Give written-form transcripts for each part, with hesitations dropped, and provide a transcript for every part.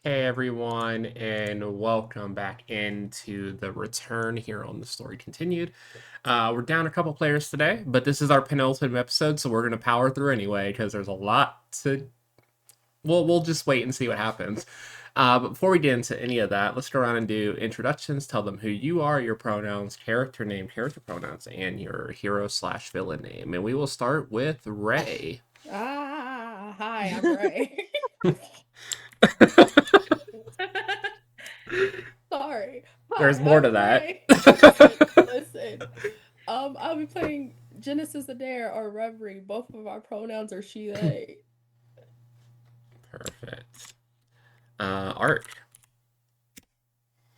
Hey everyone, and welcome back into the return here on the Story Continued. We're down a couple players today, but this is our penultimate episode, so we're gonna power through anyway because there's a lot to. We'll just wait and see what happens. But before we get into any of that, let's go around and do introductions. Tell them who you are, your pronouns, character name, character pronouns, and your hero/villain name. And we will start with Ray. Hi, I'm Ray. Sorry. There's Hi, more to I'm that. Ray. Listen. I'll be playing Genesis Adair or Reverie. Both of our pronouns are she, they. Perfect. Art.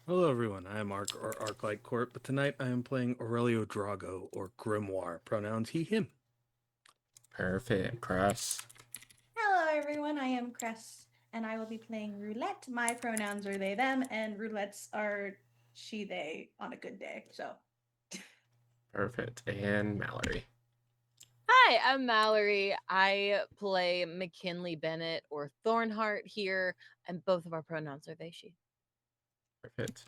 Hello, everyone. I am Ark or Arclight Court, but tonight I am playing Aurelio Drago or Grimoire. Pronouns he, him. Perfect. Cress. Hello, everyone. I am Cress, and I will be playing Roulette. My pronouns are they, them, and roulettes are she, they on a good day. So, Perfect. And Mallory. Hi, I'm Mallory. I play McKinley Bennett or Thornheart here, and both of our pronouns are they, she. Perfect.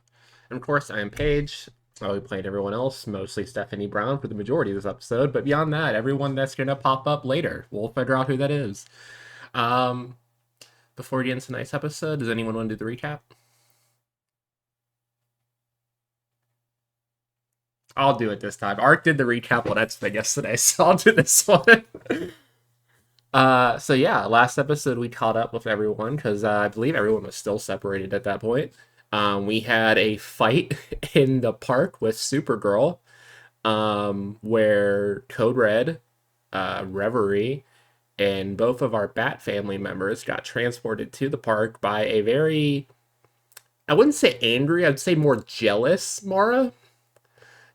And of course, I am Paige. I'll be playing everyone else, mostly Stephanie Brown for the majority of this episode. But beyond that, everyone that's going to pop up later, we'll figure out who that is. Um, Before we get into tonight's episode, does anyone want to do the recap? I'll do it this time. Art did the recap on X-Men yesterday, so I'll do this one. So yeah, last episode we caught up with everyone because I believe everyone was still separated at that point. We had a fight in the park with Supergirl, where Code Red, Reverie, and both of our Bat family members got transported to the park by a very, I wouldn't say angry, I'd say more jealous Mara.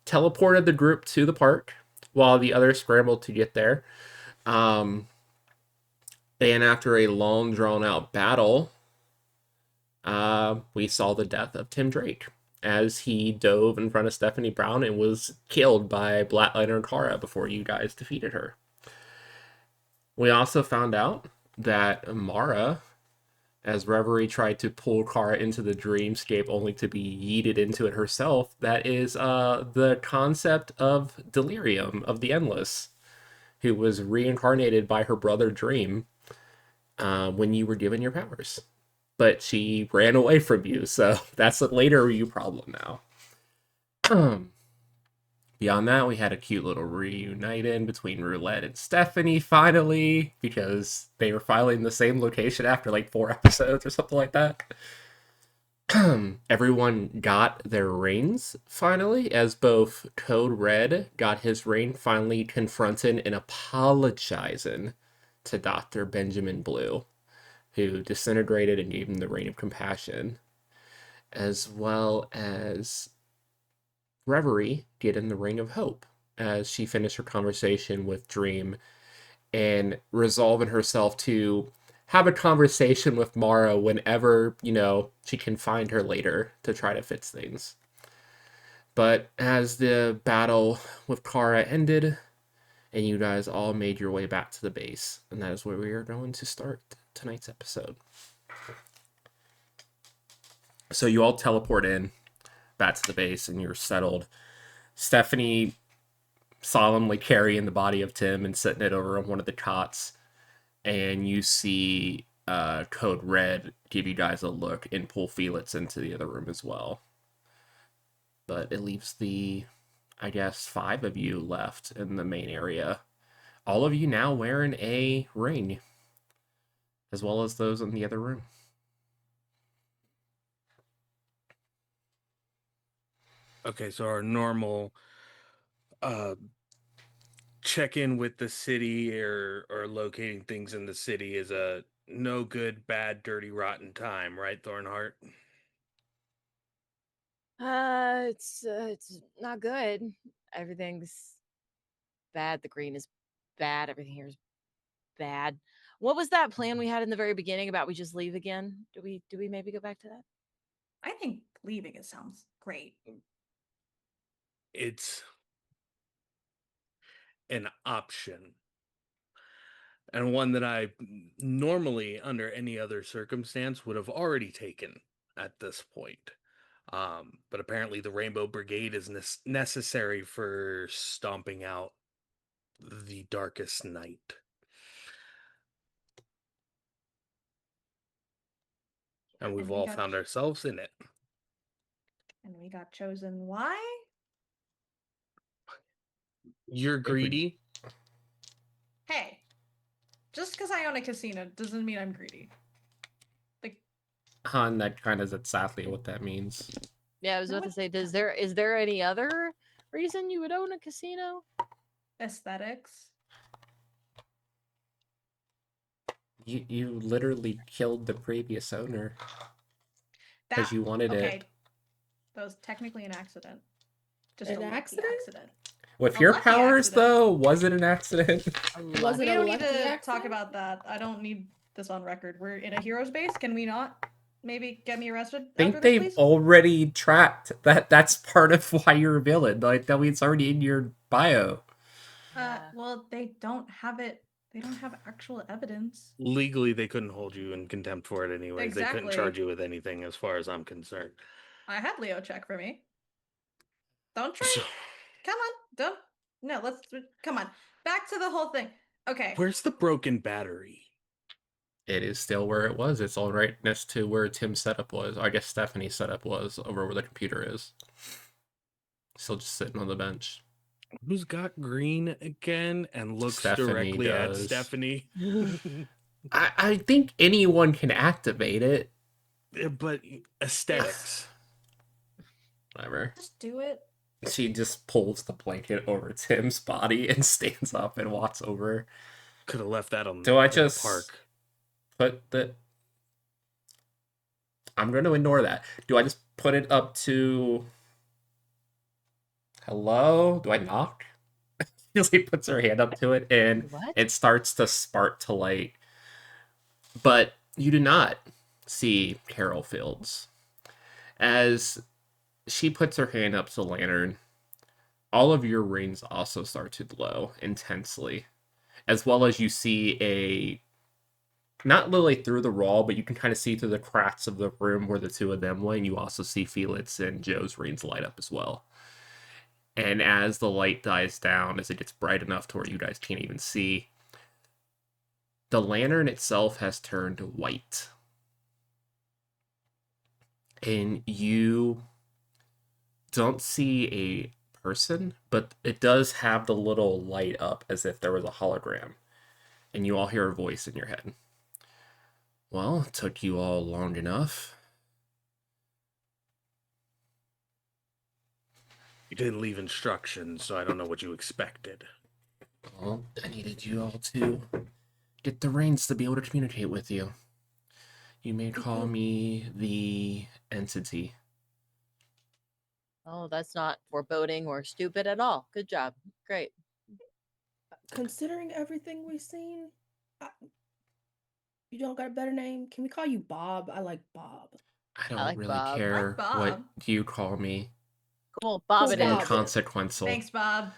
Teleported the group to the park while the others scrambled to get there. Um, and after a long, drawn out battle, we saw the death of Tim Drake as he dove in front of Stephanie Brown and was killed by Black Lantern Kara before you guys defeated her. We also found out that Mara, as Reverie tried to pull Kara into the dreamscape only to be yeeted into it herself, that is the concept of Delirium of the Endless, who was reincarnated by her brother Dream when you were given your powers. But she ran away from you, so that's a later you problem now. Beyond that, we had a cute little reuniting between Roulette and Stephanie finally, because they were finally in the same location after like 4 episodes or something like that. Everyone got their reigns finally, as both Code Red got his reign finally confronting and apologizing to Dr. Benjamin Blue, who disintegrated and gave him the reign of compassion, as well as Reverie getting the ring of hope as she finished her conversation with Dream and resolving herself to have a conversation with Mara whenever, she can find her later to try to fix things. But as the battle with Kara ended, and you guys all made your way back to the base, and that is where we are going to start tonight's episode. So you all teleport in back to the base, and you're settled. Stephanie solemnly carrying the body of Tim and setting it over on one of the cots, and you see Code Red give you guys a look and pull Felix into the other room as well. But it leaves I guess, 5 of you left in the main area. All of you now wearing a ring, as well as those in the other room. Okay, so our normal check in with the city or locating things in the city is a no good, bad, dirty, rotten time, right, Thornheart? It's not good. Everything's bad. The green is bad. Everything here is bad. What was that plan we had in the very beginning about we just leave again? Do we maybe go back to that? I think leaving it sounds great. It's an option. and one that I normally, under any other circumstance, would have already taken at this point. But apparently, the Rainbow Brigade is necessary for stomping out the darkest night. And we've And we all got found ourselves in it. And we got chosen. Why? You're greedy. Hey, just because I own a casino doesn't mean I'm greedy. Like, Han, that kind of exactly what that means. Yeah, I was No, about to what- say, is there any other reason you would own a casino? aesthetics. You literally killed the previous owner because That you wanted okay. it. That was technically an accident. Just An a lucky accident? accident. With A your lucky powers, accident. though, was it an accident? Was We it a don't need lucky to talk accident? about that. I don't need this on record. We're in a hero's base. Can we not maybe get me arrested I think after this, they've please? already tracked that. That's part of why you're a villain. Like that means it's already in your bio. Yeah. Well, they don't have it. They don't have actual evidence. Legally, they couldn't hold you in contempt for it anyways. They couldn't charge Exactly. you with anything, as far as I'm concerned. I had Leo check for me. Don't try. So, Come on. Don't. No, let's. Come on. Back to the whole thing. Okay. where's the broken battery? It is still where it was. It's all right next to where Tim's setup was. I guess Stephanie's setup was over where the computer is. Still just sitting on the bench. Who's got green again and looks Stephanie directly at does. Stephanie? I think anyone can activate it. But aesthetics. Whatever. Just do it. She just pulls the blanket over Tim's body and stands up and walks over. Could have left that on Do I in the just park. put the... I'm going to ignore that. Do I just put it up to... Hello? Do I knock? She puts her hand up to it and What? it starts to spark to light. But you do not see Carol Fields. As she puts her hand up to the lantern, all of your rings also start to glow intensely. As well as you see a... Not literally through the wall, but you can kind of see through the cracks of the room where the two of them went. You also see Felix and Joe's rings light up as well. And as the light dies down, as it gets bright enough to where you guys can't even see, the lantern itself has turned white. And you don't see a person, but it does have the little light up as if there was a hologram. And you all hear a voice in your head. Well, it took you all long enough. You didn't leave instructions, so I don't know what you expected. Well, I needed you all to get the reins to be able to communicate with you. You may call me the entity. Oh, that's not foreboding or stupid at all. Good job. Great. Considering everything we've seen, you don't got a better name? Can we call you Bob? I like Bob. I don't like really Bob. care Bob. what you call me. Cool. Bob it Bob. is. Inconsequential. Thanks, Bob.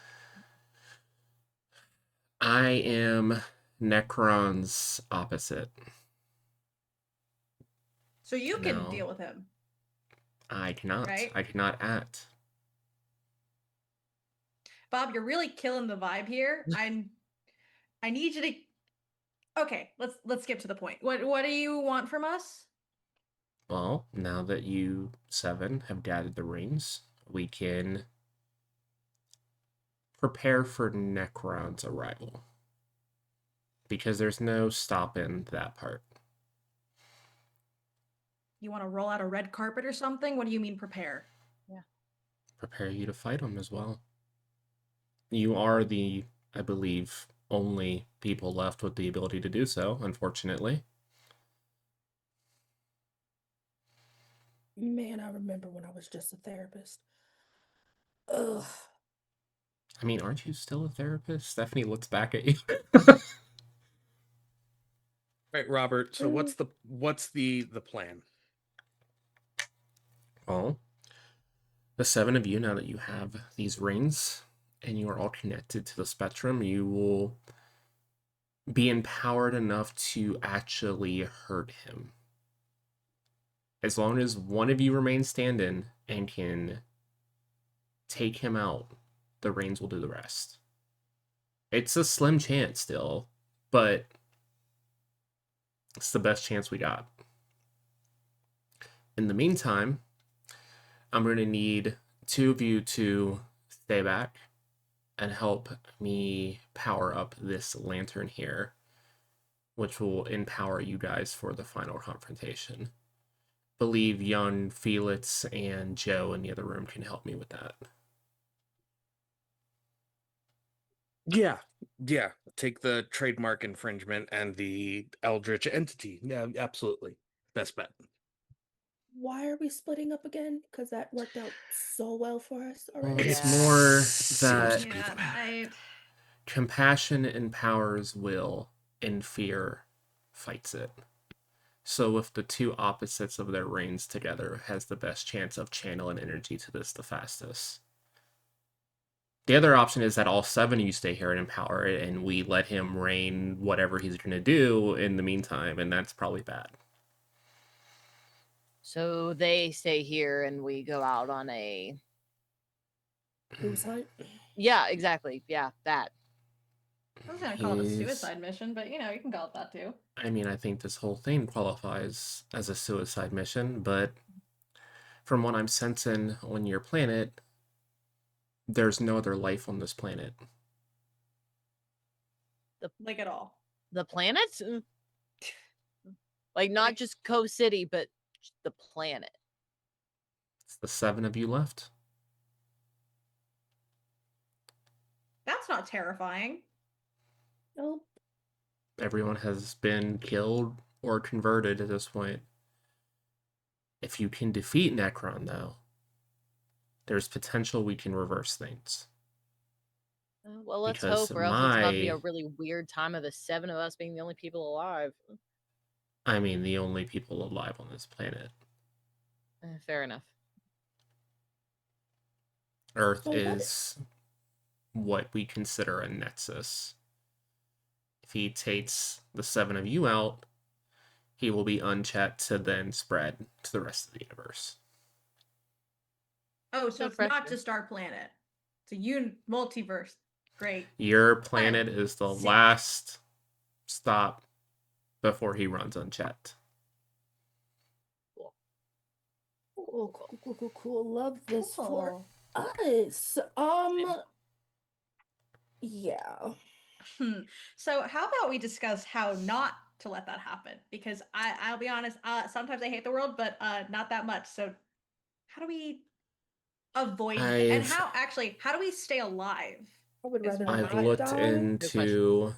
I am Necron's opposite. So you can No. deal with him. I cannot. Right. I cannot act. Bob, you're really killing the vibe here. I need you to. Okay, let's skip to the point. What do you want from us? Well, now that you seven have gathered the rings, we can prepare for Necron's arrival. Because there's no stopping that part. You want to roll out a red carpet or something? What do you mean prepare? Prepare you to fight him as well. You are the, I believe, only people left with the ability to do so, unfortunately. Man, I remember when I was just a therapist. Ugh. I mean, aren't you still a therapist? Stephanie looks back at you. Right, Robert. So what's the plan? Well, the seven of you, now that you have these rings and you are all connected to the spectrum, you will be empowered enough to actually hurt him. As long as one of you remains standing and can take him out, the Reigns will do the rest. It's a slim chance still, but it's the best chance we got. In the meantime, I'm going to need two of you to stay back and help me power up this lantern here, which will empower you guys for the final confrontation. Believe young Felix and Joe in the other room can help me with that. Yeah. Take the trademark infringement and the Eldritch entity. Yeah, absolutely. Best bet. Why are we splitting up again? Because that worked out so well for us already. Well, it's Yeah. more Seems that to be the Yeah, matter. compassion empowers will and fear fights it. So if the two opposites of their reigns together has the best chance of channeling energy to this the fastest. The other option is that all 7 of you stay here and empower it, and we let him reign whatever he's going to do in the meantime, and that's probably bad. So they stay here and we go out on a. Who's hunt? Yeah, exactly. Yeah, that. I was gonna call it a He's- suicide mission, but you can call it that too. I mean, I think this whole thing qualifies as a suicide mission, but from what I'm sensing on your planet, there's no other life on this planet. Like at all. The planet? Like, not Like- just Coast City, but the planet. It's the 7 of you left. That's not terrifying. Nope. Everyone has been killed or converted at this point. If you can defeat Necron, though, there's potential we can reverse things. Well, let's Because hope, or else it's about to be a my- really weird time of the 7 of us being the only people alive. I mean, the only people alive on this planet. Fair enough. Earth So what- is what we consider a nexus. If he takes the 7 of you out, he will be unchecked to then spread to the rest of the universe. Oh, so No it's not pressure. just our planet. It's a multiverse. Great. Your planet is the Sick. last stop before he runs unchecked. Cool. Love this for Cool. us. Yeah. So how about we discuss how not to let that happen? Because I'll be honest, sometimes I hate the world, but not that much. So how do we avoid it? And how do we stay alive? I would It's rather fine. I've not looked die. into,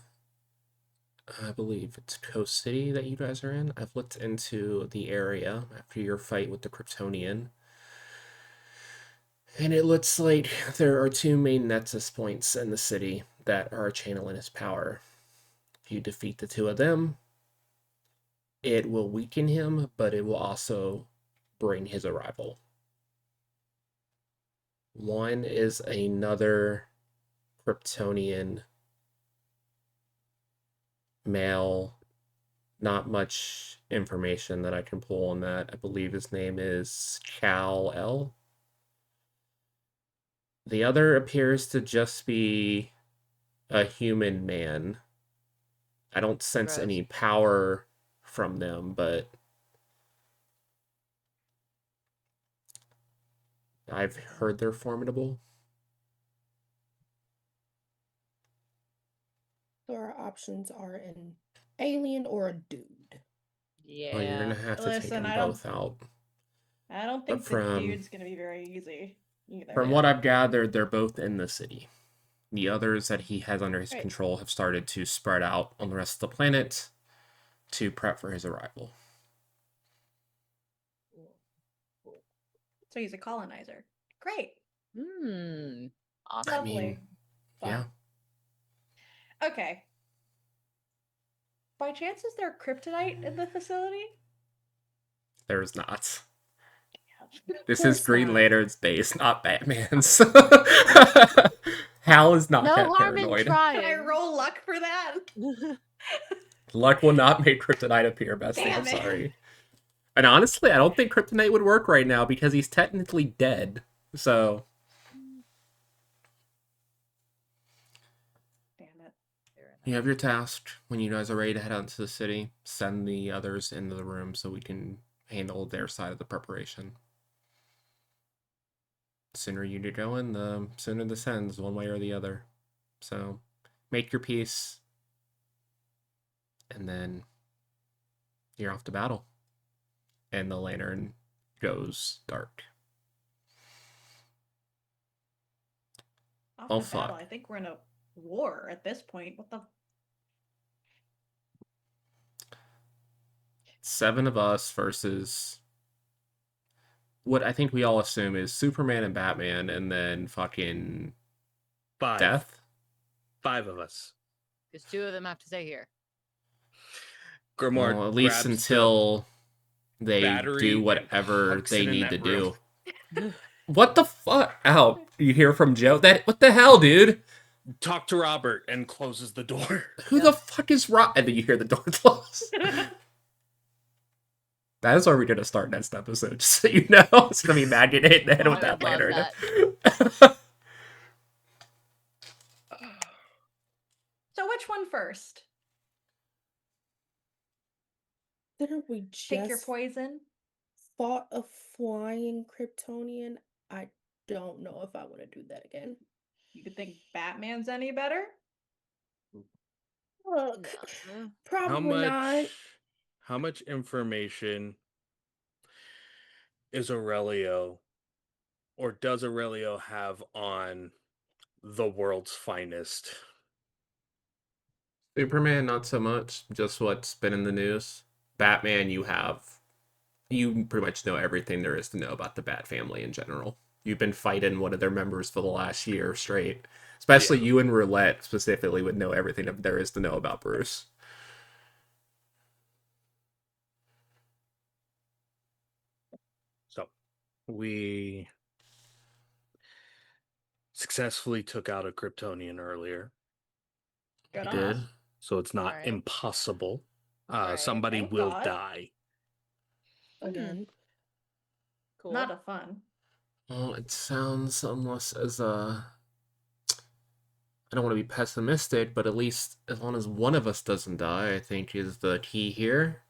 I believe it's Coast City that you guys are in. I've looked into the area after your fight with the Kryptonian. And it looks like there are 2 main nexus points in the city that are channeling his power. If you defeat the 2 of them, it will weaken him, but it will also bring his arrival. One is another Kryptonian male. Not much information that I can pull on that. I believe his name is Kal-El. The other appears to just be a human man. I don't sense Gross. any power from them, but I've heard they're formidable. So our options are an alien or a dude. Yeah. Oh, you're gonna have to take Listen, them I don't- both out. I don't But think the from- dude's gonna be very easy either. From what I've gathered, they're both in the city. The others that he has under his Right. control have started to spread out on the rest of the planet to prep for his arrival. So he's a colonizer. Great. Awesome. I Lovely. mean, yeah. Okay. By chance, is there kryptonite in the facility? There's not. This course is Green not. Lantern's base, not Batman's. Hal is not No that harm in paranoid. Can I trying. roll luck for that? Luck will not make kryptonite appear, bestie. Damn I'm it. sorry. And honestly, I don't think kryptonite would work right now because he's technically dead. So, Damn it. you have your task. When you guys are ready to head out into the city, send the others into the room so we can handle their side of the preparation. The sooner you get going, the sooner this ends, one way or the other. So, make your peace, and then you're off to battle. And the lantern goes dark. Off Oh, to battle. fuck. I think we're in a war at this point. What the? 7 of us versus what I think we all assume is Superman and Batman, and then fucking Five. Death. 5 of us. Because 2 of them have to stay here. Grimoire Well, at least grabs the until they battery do and whatever hucks they it in need to that room. do. What the fuck? Ow. You hear from Joe? What the hell, dude? talk to Robert and closes the door. Who the fuck is Rob? And then you hear the door close. That is where we're gonna start next episode, just so you know. It's gonna be Magnet hitting the head Oh, with I that would love lantern. So which one first? Didn't we Pick your just poison. fought a flying Kryptonian? I don't know if I want to do that again. You could think Batman's any better? Look, No. probably not. How much information is Aurelio, or does Aurelio have on the world's finest? Superman, not so much. Just what's been in the news. Batman, you pretty much know everything there is to know about the Bat family in general. You've been fighting one of their members for the last year straight. Especially Yeah. you and Roulette specifically would know everything there is to know about Bruce. So we successfully took out a Kryptonian earlier, Good You on did? us. so it's not Alright. impossible. Alright, Somebody thank will God. die. Again. Cool. Not a fun. Well, it sounds almost as I don't want to be pessimistic, but at least as long as one of us doesn't die, I think is the key here.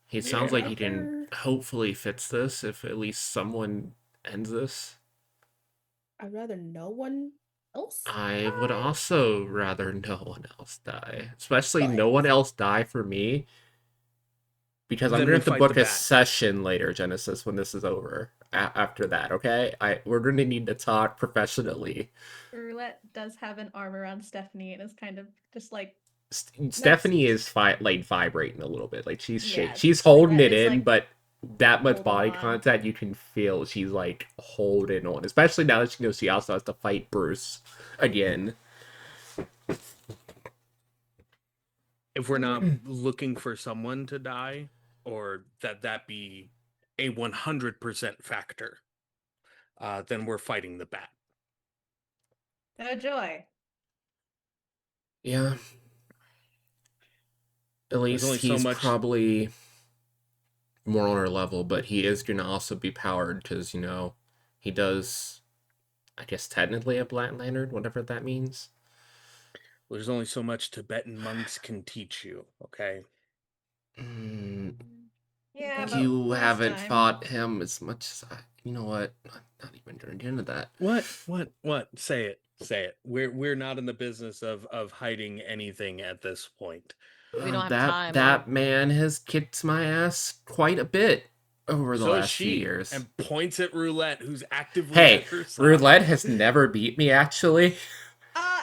He sounds like he can hopefully fix this if at least someone ends this. I'd rather no one else. I would die. also rather no one else die. Especially no But- one else die for me. Because I'm Then going we to have to fight book the a bat. session later, Genesis, when this is over. After that, okay? We're going to need to talk professionally. Roulette does have an arm around Stephanie and is kind of just like Stephanie is vibrating a little bit. Like she's Yeah, shaking. it's She's like holding that. it It's in, like but that much holding body on. contact, you can feel she's like holding on. Especially now that she knows she also has to fight Bruce again. If we're not looking for someone to die, or that be a 100% factor, then we're fighting the bat. no joy. Yeah. At least only so he's much- probably more on our level, but he is going to also be powered because, he does, I guess, technically a Black Lantern, whatever that means. There's only so much Tibetan monks can teach you, okay? Mm, Yeah, but you last haven't time. fought him as much as I. You know what? I'm not even going to get into that. What? Say it. We're not in the business of hiding anything at this point. We don't have that time. that man has kicked my ass quite a bit over the So is last few she, years. and points at Roulette, who's actively Hey, at her side. Roulette has never beat me, actually. Oh.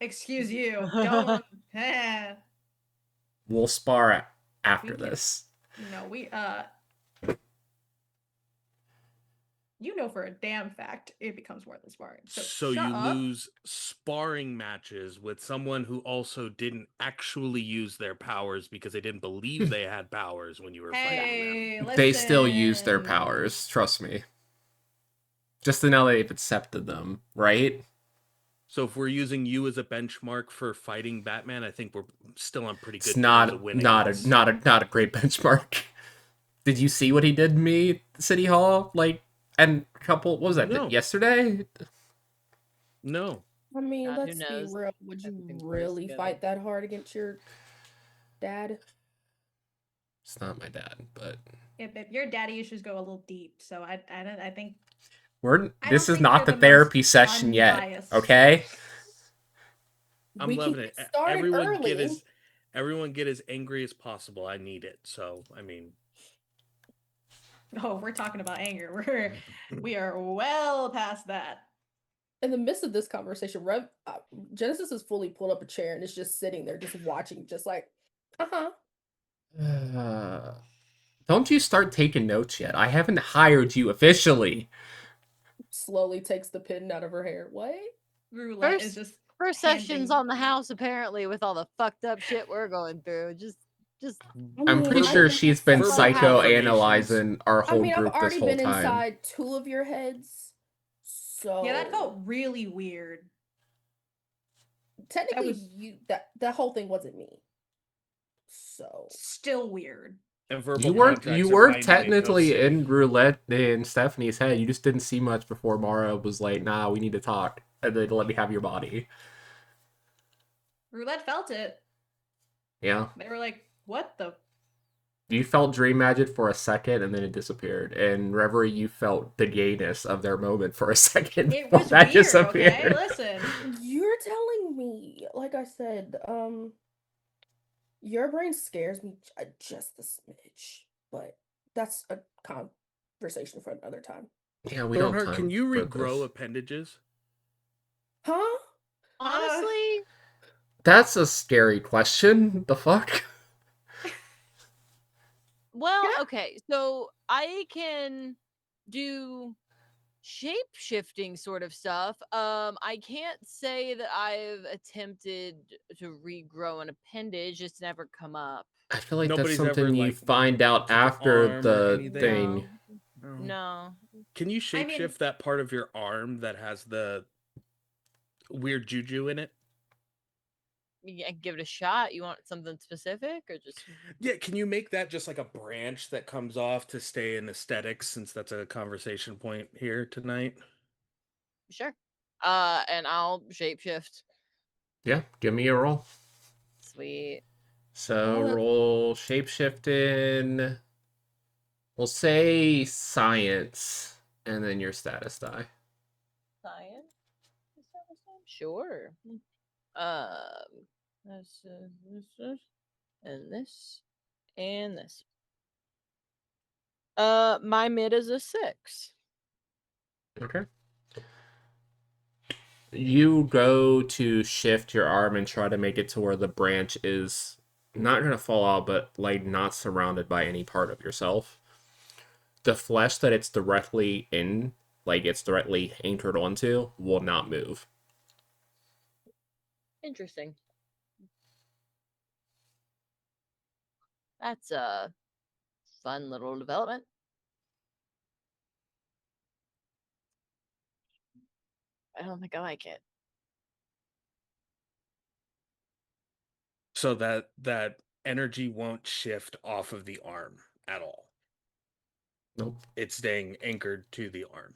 Excuse you. Don't. We'll spar after We can- this. we You know for a damn fact it becomes more than sparring. So shut you up. lose sparring matches with someone who also didn't actually use their powers because they didn't believe they had powers when you were fighting them. Hey, They still use their listen. powers, trust me. Just to know they've accepted them, right? So if we're using you as a benchmark for fighting Batman, I think we're still on pretty It's good terms of winning this. not a great benchmark. Did you see what he did to me at City Hall? Like, and a couple, what was that, No. yesterday? No. I mean, God, who let's be knows? real. Would you Everything's worse really together. fight that hard against your dad? It's not my dad, but If your daddy issues go a little deep, so I think I this don't is think not you're the the most therapy session yet, unbiased. okay? I'm We loving can it. get started Everyone get as angry as possible. I need it. So I mean, Oh, we're talking about anger. We are well past that. In the midst of this conversation, Genesis has fully pulled up a chair and is just sitting there, just watching, just like, Don't you start taking notes yet. I haven't hired you officially. slowly takes the pin out of her hair. What? Roulette is First- just First sessions handing- on the house, apparently, with all the fucked up shit we're going through. Just I'm pretty sure she's been verbal psychoanalyzing our whole I've group this already whole been time. inside 2 of your heads, so Yeah, that felt really weird. technically was- that whole thing wasn't me. So Still weird. and verbal You were contracts are binding in technically Coast City. in roulette in Stephanie's head. You just didn't see much before Mara was like, "Nah, we need to talk," and then let me have your body. Roulette felt it. Yeah, They were like, "What the?" you felt dream magic for a second, and then it disappeared. And Reverie, you felt the gayness of their moment for a second. It before was that weird. disappeared. Okay, listen. you're telling me, like I said, your brain scares me just a smidge, but that's a conversation for another time. Yeah, we don't. Thornheart, Time can you for regrow this. appendages? Huh? honestly, That's a scary question. The fuck? well, Yeah. okay. So I can do shape shifting sort of stuff. I can't say that I've attempted to regrow an appendage. It's never come up. I feel like Nobody's that's something ever, you like, find out took an after arm or the anything? thing. No. Can you I mean- shapeshift that part of your arm that has the weird juju in it? Yeah, give it a shot. You want something specific or just Yeah, can you make that just like a branch that comes off to stay in aesthetics, since that's a conversation point here tonight? sure? And I'll shapeshift. Yeah, give me a roll. Sweet. So Well, roll shapeshifting. We'll say science, and then your status die. Science? Sure. That's this, and this, and this. My mid is a 6. Okay. You go to shift your arm and try to make it to where the branch is not gonna fall out, but like not surrounded by any part of yourself. The flesh that it's directly in, like it's directly anchored onto, will not move. Interesting. That's a fun little development. I don't think I like it. So that energy won't shift off of the arm at all. Nope. It's staying anchored to the arm.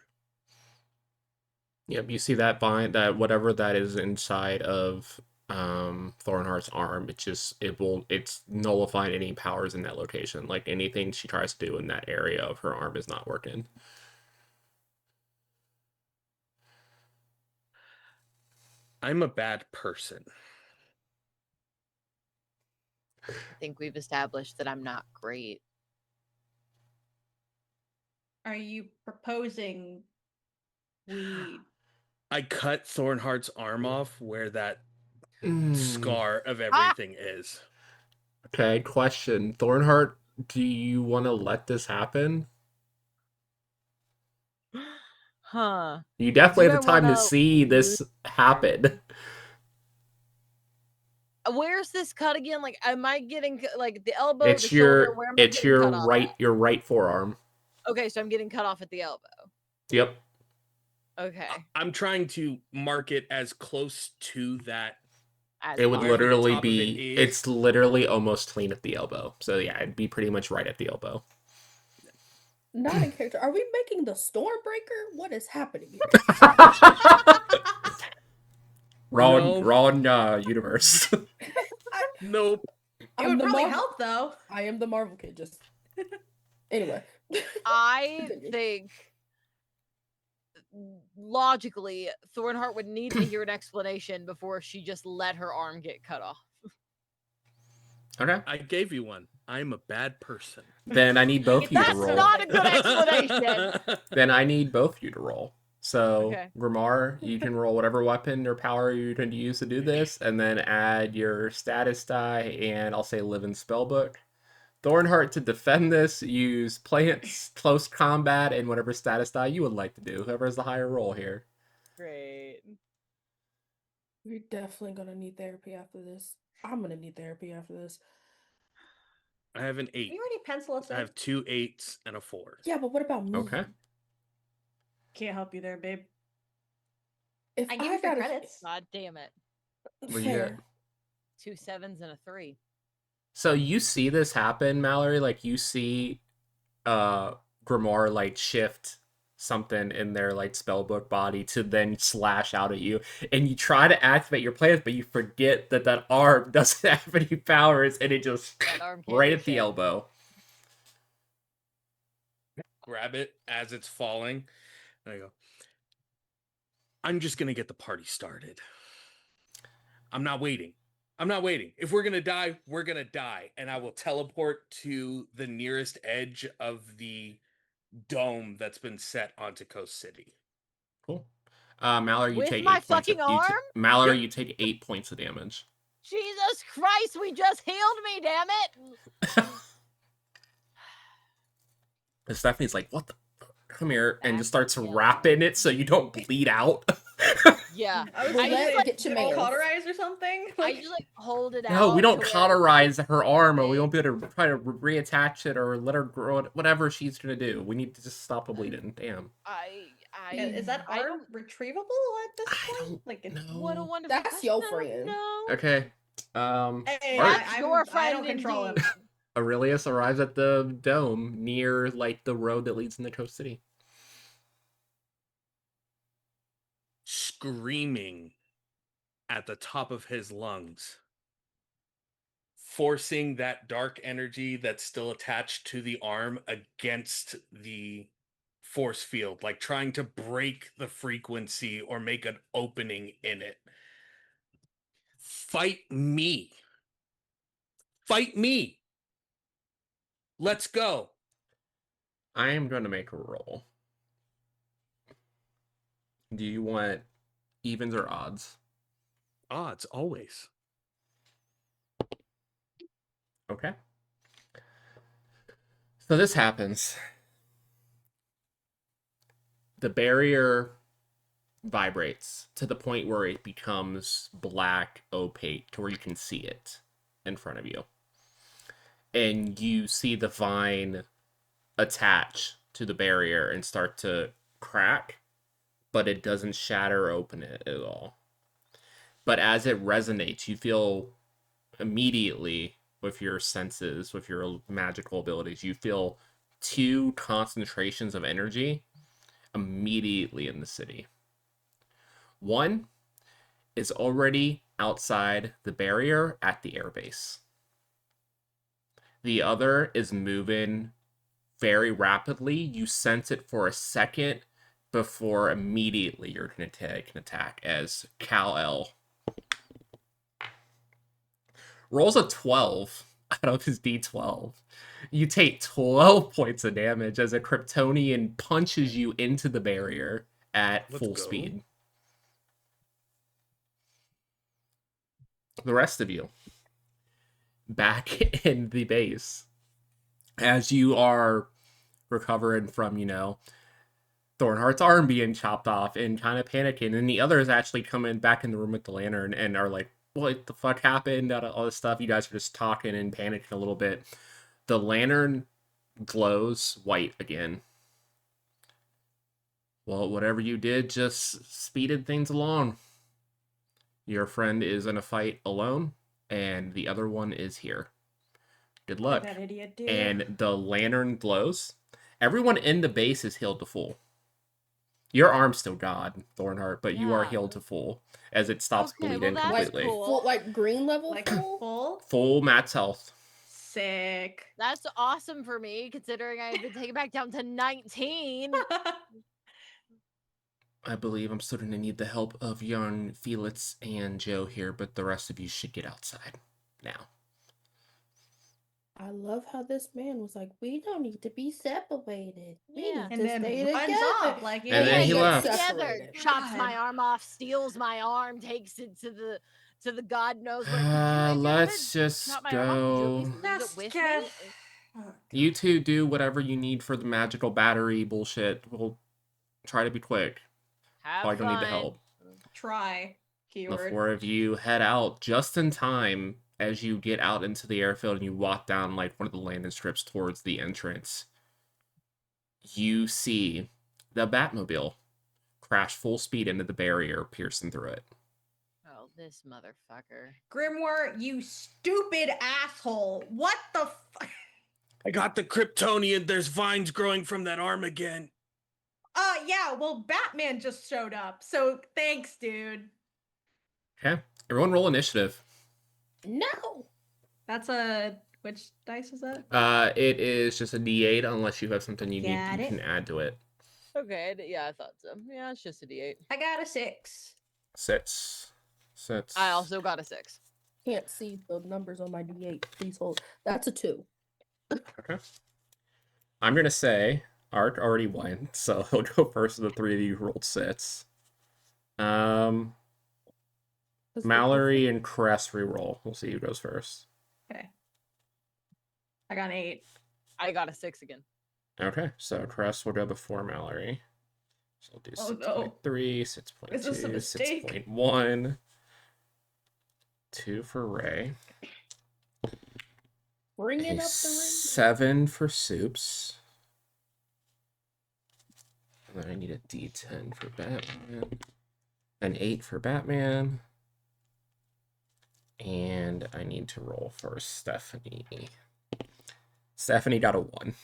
Yep, you see that bind, that whatever that is inside of Thornheart's arm, it's nullifying any powers in that location. Like anything she tries to do in that area of her arm is not working. I'm a bad person. I think we've established that I'm not great. Are you proposing we? I cut Thornheart's arm off where that scar of Ah! everything is. Okay, question. Thornheart, do you want to let this happen? Huh. You definitely Do have the I time to wanna see this happen. Where's this cut again? Like, am I getting like the elbow, It's the shoulder? your Where am I it's getting your cut off right at? your right forearm. Okay, so I'm getting cut off at the elbow. Yep. Okay. I'm trying to mark it as close to that. As It would Where the literally top of it be, is. it's literally almost clean at the elbow. So yeah, it'd be pretty much right at the elbow. Not in character. Are we making the Stormbreaker? What is happening here? No. Wrong universe. Nope. It I'm would the probably Marvel. help though. I am the Marvel kid. Just anyway. I Continue. think logically, Thornheart would need to hear an explanation before she just let her arm get cut off. Okay. I gave you one. I'm a bad person. Then I need both of you to That's roll. not a good explanation. Then I need both of you to roll. So, Okay. Grimar, you can roll whatever weapon or power you're going to use to do this, and then add your status die and I'll say live in spellbook. Thornheart, to defend this, use plants, close combat, and whatever status die you would like to do. Whoever has the higher roll here. Great. We're definitely gonna need therapy after this. I'm gonna need therapy after this. I have an Can 8. you already pencil us I in? have 2 8s and a 4. Yeah, but what about me? Okay. Can't help you there, babe. If I give you free gotta- credits. God damn it. What do you Fair. get? 2 7s and a 3. So you see this happen, Mallory? Like you see Grimoire like shift something in their like spellbook body to then slash out at you, and you try to activate your plans, but you forget that that arm doesn't have any powers, and it just That arm can't right do at the shit. elbow. Grab it as it's falling. And I go, I'm just going to get the party started. I'm not waiting. If we're going to die, we're going to die. And I will teleport to the nearest edge of the dome that's been set onto Coast City. Cool. Mallory, you With take my 8 points. fucking arm? Mallory, Yep. you take 8 points of damage. Jesus Christ, we just healed me, damn it! And Stephanie's like, "What the? Come here," and just starts Yeah. wrapping it so you don't bleed out. Yeah. I was Well, thinking, let- like, get your all mans. cauterized or something. I just like hold it out. No, we don't to where- cauterize her arm, or we won't be able to try to reattach it or let her grow it. Whatever she's gonna do, we need to just stop the bleeding. Damn. Is that I arm retrievable at this I point? don't Like, know. What a wonderful That's your question. friend. No. Okay. Hey, Art. That's your I friend don't control him. indeed. Aurelius arrives at the dome near like the road that leads into Coast City. Screaming at the top of his lungs, forcing that dark energy that's still attached to the arm against the force field, like trying to break the frequency or make an opening in it. Fight me. Fight me. Let's go. I am going to make a roll. Do you want evens or odds? Odds, always. Okay. So this happens. The barrier vibrates to the point where it becomes black, opaque, to where you can see it in front of you. And you see the vine attach to the barrier and start to crack, but it doesn't shatter or open it at all. But as it resonates, you feel immediately with your senses, with your magical abilities, you feel 2 concentrations of energy immediately in the city. One is already outside the barrier at the airbase. The other is moving very rapidly. You sense it for a second before immediately you're going to take an attack as Kal-El rolls a 12 out of his D12. You take 12 points of damage as a Kryptonian punches you into the barrier at Let's full go. speed. The rest of you, back in the base, as you are recovering from, Thornheart's arm being chopped off and kind of panicking, and the others actually come in back in the room with the lantern and are like, what the fuck happened? All this stuff. You guys are just talking and panicking a little bit. The lantern glows white again. Well, whatever you did just speeded things along. Your friend is in a fight alone, and the other one is here. Good What luck. did that idiot do? And the lantern glows. Everyone in the base is healed to full. Your arm's still God, Thornheart, but you are Yeah. healed to full as it stops Okay, well, bleeding that's completely. cool. Full, like green level Like full? full? Full max health. Sick. That's awesome for me, considering I had been taken back down to 19. I believe I'm still going to need the help of young Felix and Joe here, but the rest of you should get outside now. I love how this man was like, we don't need to be separated. We Yeah. need And to then stay runs together. off like And then he get left. Together, separated. chops my God. arm off, steals my arm, takes it to the God knows where. Did you guys ever Let's just chop my arm off? Did you at go. least leave it Just with get- me? Oh, You two do whatever you need for the magical battery bullshit. We'll try to be quick. Have Probably don't need the fun. help. try. The Keyword. four of you head out just in time as you get out into the airfield and you walk down like one of the landing strips towards the entrance. You see the Batmobile crash full speed into the barrier, piercing through it. Oh, this motherfucker. Grimoire, you stupid asshole. What the fuck? I got the Kryptonian. There's vines growing from that arm again. Yeah, well, Batman just showed up. So thanks, dude. Okay, everyone roll initiative. No. That's which dice is that? It is just a D8 unless you have something you Got it. can add to it. Okay, yeah, I thought so. Yeah, it's just a D8. I got a 6. Sits. I also got a 6. Can't see the numbers on my D8. Please hold. That's a 2. Okay. I'm gonna say Ark already won, so he'll go first of the three of you who rolled sits. Mallory and Crest reroll. We'll see who goes first. Okay. I got an 8. I got a 6 again. Okay, so Crest will go before Mallory. So we'll do Oh, no. 6.3, Is this a 6.2, mistake? 6.1. 2 for Ray. Bringing A up the 7 for Soups. And then I need a D10 for Batman. An 8 for Batman. And I need to roll for Stephanie. Stephanie got a 1.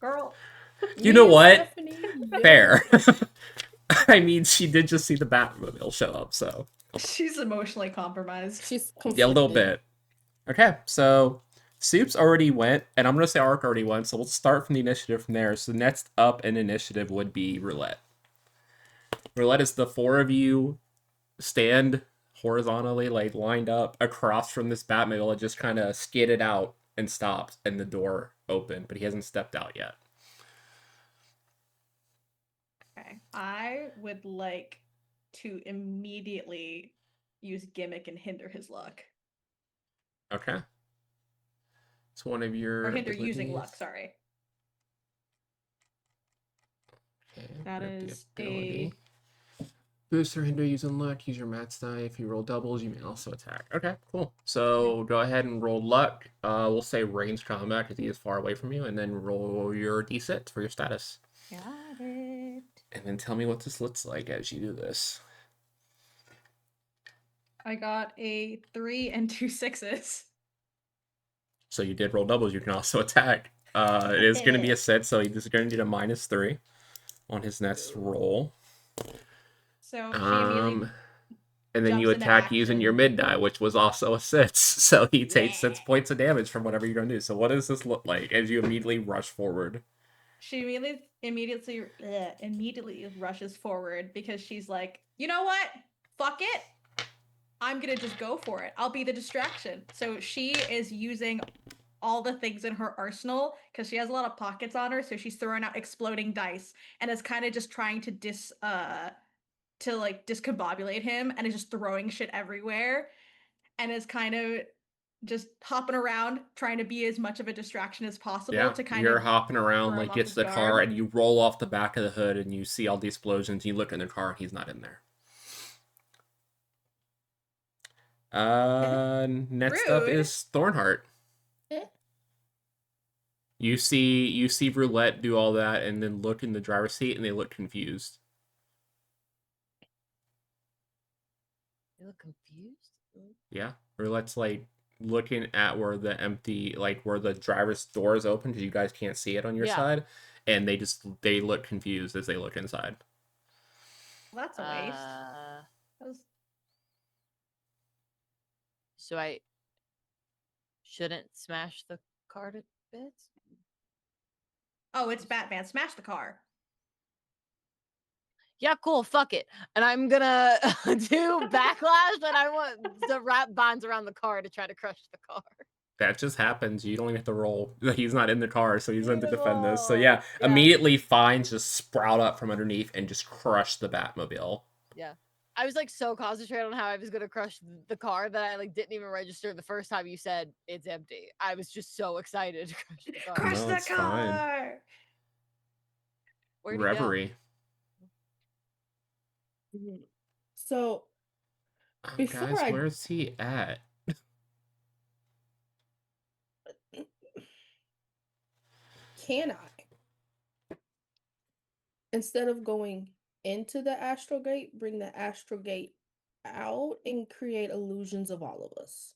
Girl. You know and what? Stephanie, yeah. Fair. I mean, she did just see the Batmobile show up, so. She's emotionally compromised. She's Yeah, a little conflicted. bit. Okay, so Soups already went, and I'm going to say Ark already went, so we'll start from the initiative from there. So next up in initiative would be Roulette. Roulette is the four of you stand horizontally, like lined up across from this Batmobile. It just kind of skidded out and stopped, and the door opened, but he hasn't stepped out yet. Okay. I would like to immediately use gimmick and hinder his luck. Okay. It's one of your Or hinder using abilities. luck, sorry. Okay, That grab the is ability. Boost or hinder using luck. Use your max die. If you roll doubles, you may also attack. Okay, cool. So go ahead and roll luck. We'll say range combat because he is far away from you, and then roll your d6 for your status. Got it. And then tell me what this looks like as you do this. I got a 3 and 2 6s. So you did roll doubles. You can also attack. It is going to be a set, so he's going to need a -3 on his next roll. So she immediately And then you jumps into attack using your action. mid die, which was also a 6. So he takes 6 Yeah. points of damage from whatever you're going to do. So what does this look like as you immediately rush forward? She immediately rushes forward because she's like, you know what? Fuck it. I'm gonna just go for it. I'll be the distraction. So she is using all the things in her arsenal because she has a lot of pockets on her. So she's throwing out exploding dice and is kind of just trying to discombobulate him and is just throwing shit everywhere and is kind of just hopping around trying to be as much of a distraction as possible Yeah, to kind you're of hopping around, throw him like off gets his to the car, guard. and you roll off the back of the hood, and you see all the explosions. You look in the car, and he's not in there. Next up Rude. is Thornheart. Eh. You see Roulette do all that and then look in the driver's seat and they look confused. You look confused. Yeah. Roulette's like looking at where the empty, like where the driver's door is open because you guys can't see it on your Yeah. side. And they look confused as they look inside. Well, that's a waste. That was- So I shouldn't smash the car to bits? Oh, it's Batman. Smash the car. Yeah, cool. Fuck it. And I'm gonna do backlash, and I want the wrap bonds around the car to try to crush the car. That just happens. You don't even have to roll. He's not in the car, so he's going to Even defend this. So roll. yeah, Yeah. immediately fines just sprout up from underneath and just crush the Batmobile. Yeah. I was like so concentrated on how I was gonna crush the car that I like didn't even register the first time you said it's empty. I was just so excited to crush the car. Crush No, the it's fine. car. Where'd he go? Reverie. So Before Guys, I- where's he at? can I, instead of going into the Astral Gate, bring the Astral Gate out and create illusions of all of us?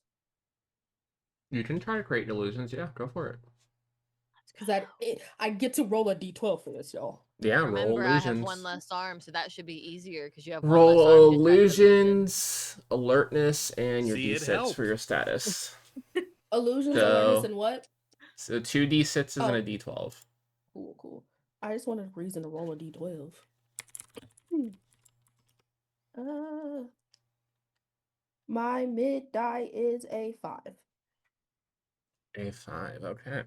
You can try to create illusions. Yeah, go for it. Because I get to roll a d12 for this, y'all. Yeah, roll Remember, I have illusions. one less arm, so that should be easier because you have one less Roll arm to detect illusions, alertness, and your See, it d6 for helped. your status. Illusions, So- awareness, and what? So 2 d6s and Oh. a d12. Cool. I just wanted a reason to roll a d12. My mid die is a 5. A 5, okay.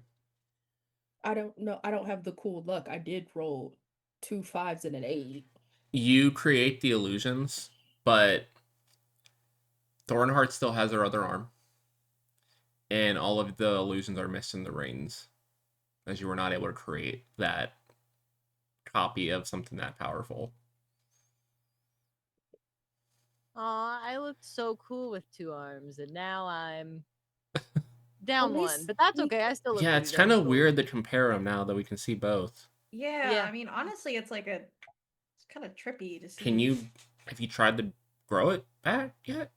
I don't know. I don't have the cool luck. I did roll 2 5s and an 8. You create the illusions, but Thornheart still has her other arm. And all of the illusions are missing the rings, as you were not able to create that copy of something that powerful. Aw, I looked so cool with 2 arms, and now I'm down At 1. least But that's we- okay. I still look Yeah, pretty it's damn kind of cool. weird to compare them now that we can see both. Yeah, Yeah. I mean, honestly, it's like it's kind of trippy to see. Can you, have you tried to grow it back yet?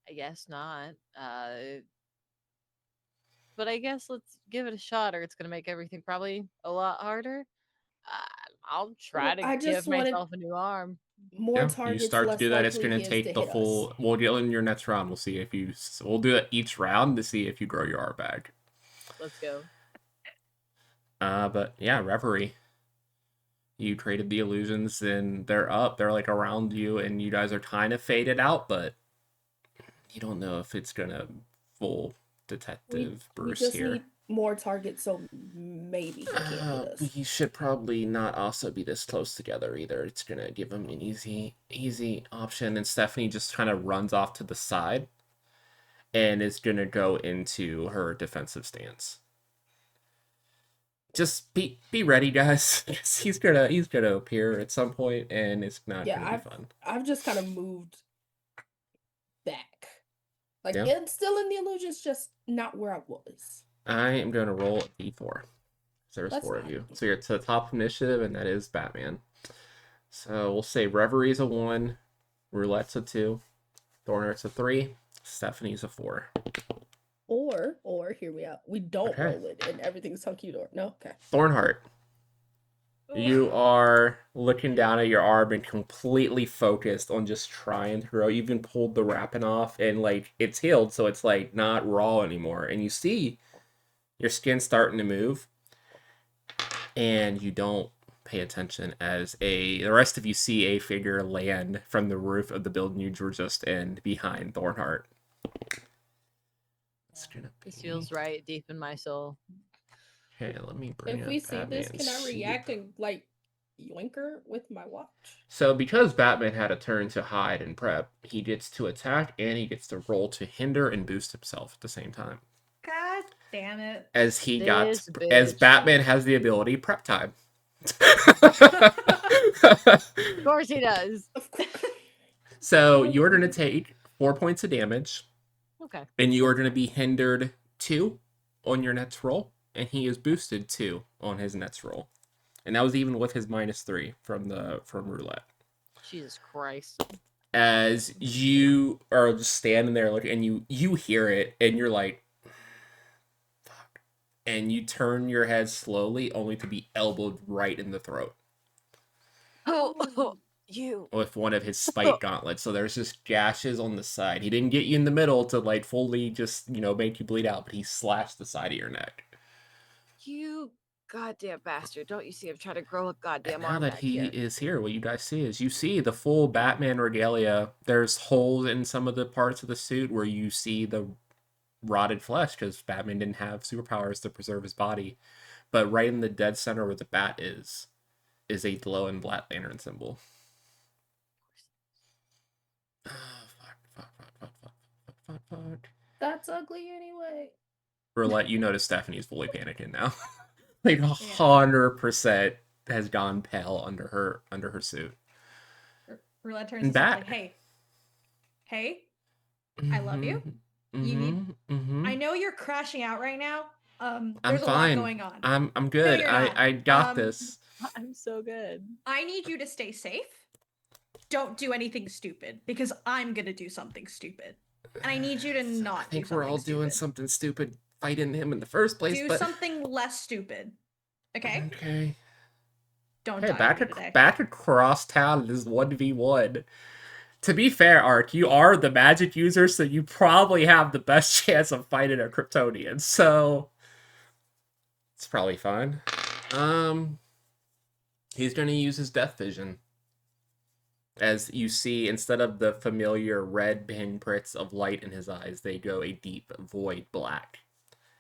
I guess not. But I guess let's give it a shot, or it's gonna make everything probably a lot harder. I'll try to I give just wanted- myself a new arm. More Yeah, targets. you start to less do that, it's likely going he to is take the hit us. full. We'll do it in your next round. We'll see if you. We'll do it each round to see if you grow your arm back. Let's go. But yeah, Reverie. You created the illusions, and they're up. They're like around you, and you guys are kind of faded out, but you don't know if it's gonna full Detective We Bruce just here. need more targets, so maybe he can't hit us. We should probably not also be this close together either. It's gonna give him an easy option, and Stephanie just kind of runs off to the side, and is gonna go into her defensive stance. Just be ready, guys. 'Cause he's gonna appear at some point, and it's not Yeah, gonna be fun. I've just kind of moved back. Like, Yeah. it's still in the illusions, just not where I was. I am gonna roll a d4. So there's That's 4 of fine. you. So you're to the top of initiative, and that is Batman. So we'll say Reverie's a 1, Roulette's a 2, Thornheart's a 3, Stephanie's a 4. Or hear me out. We don't Okay. roll it and everything's hunky dory. No, okay. Thornheart, you are looking down at your arm and completely focused on just trying to grow. You even pulled the wrapping off, and like it's healed, so it's like not raw anymore. And you see your skin starting to move, and you don't pay attention as the rest of you see a figure land from the roof of the building you were just in behind Thornheart. It's gonna be... This feels right deep in my soul. Okay, let me bring If up we see this, Batman's can I sheet. react and like yoinker with my watch? So because Batman had a turn to hide and prep, he gets to attack and he gets to roll to hinder and boost himself at the same time. God damn it. As he This as bitch. Batman has the ability prep time. Of course he does. Of course. So you're gonna take 4 points of damage, Okay. and you are gonna be hindered 2, on your next roll, and he is boosted 2 on his next roll. And that was even with his -3 from roulette. Jesus Christ. As you are just standing there looking, and you hear it, and you're like, fuck. And you turn your head slowly, only to be elbowed right in the throat Oh, you. with one of his spike gauntlets. So there's just gashes on the side. He didn't get you in the middle to like fully just, make you bleed out, but he slashed the side of your neck. You goddamn bastard. Don't you see I'm trying to grow a goddamn And now arm that back he here? is here, what you guys see is you see the full Batman regalia. There's holes in some of the parts of the suit where you see the rotted flesh because Batman didn't have superpowers to preserve his body. But right in the dead center where the bat is a glowing Black Lantern symbol. Fuck. That's ugly anyway. Roulette, you notice Stephanie's fully panicking now. Like 100% has gone pale under her suit. Roulette turns And to Steph Bat. like, hey, I love you. You need- I know you're crashing out right now. There's a lot going on. I'm good. you're not. I got this. I'm so good. I need you to stay safe. Don't do anything stupid because I'm gonna do something stupid, and I need you to not. I think do we're all something doing stupid. something stupid fighting him in the first place. Do but... something less stupid. Okay. Okay. Don't Hey, die back on me today. to Crosstown is 1v1. To be fair, Ark, you are the magic user, so you probably have the best chance of fighting a Kryptonian. So it's probably fine. He's gonna use his death vision. As you see, instead of the familiar red pinpricks of light in his eyes, they go a deep void black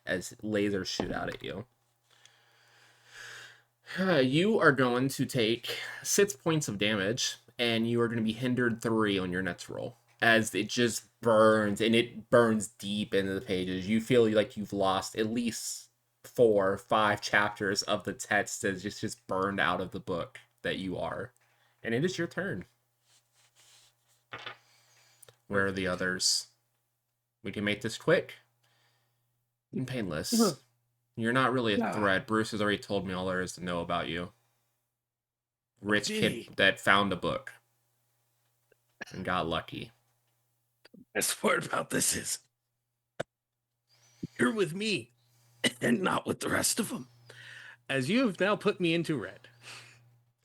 as lasers shoot out at you. You are going to take 6 points of damage, and you are going to be hindered 3 on your next roll. As it just burns, and it burns deep into the pages. You feel like you've lost at least 4 or 5 chapters of the text that's just burned out of the book that you are. And it is your turn. Where are the others? We can make this quick and painless. You're not really a threat. Bruce has already told me all there is to know about you. Rich kid that found a book and got lucky. The best part about this is you're with me and not with the rest of them. As you have now put me into red.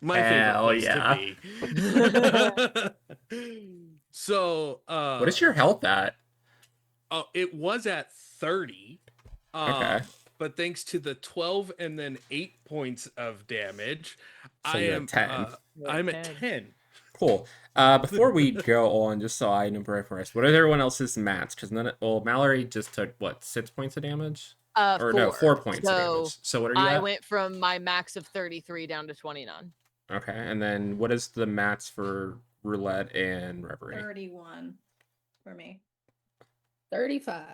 My favorite place to be. So, what is your health at? Oh, it was at 30. Okay. But thanks to the 12 and then 8 points of damage, So I you're am at 10. I'm at 10. Cool. Before we go on, just so I know for us, what are everyone else's mats? Because Mallory just took what, 6 points of damage? Or 4. no, 4 points of damage. So what are you I at? went from my max of 33 down to 29. Okay, and then what is the mats for Roulette and Reverie? 31 for me. 35.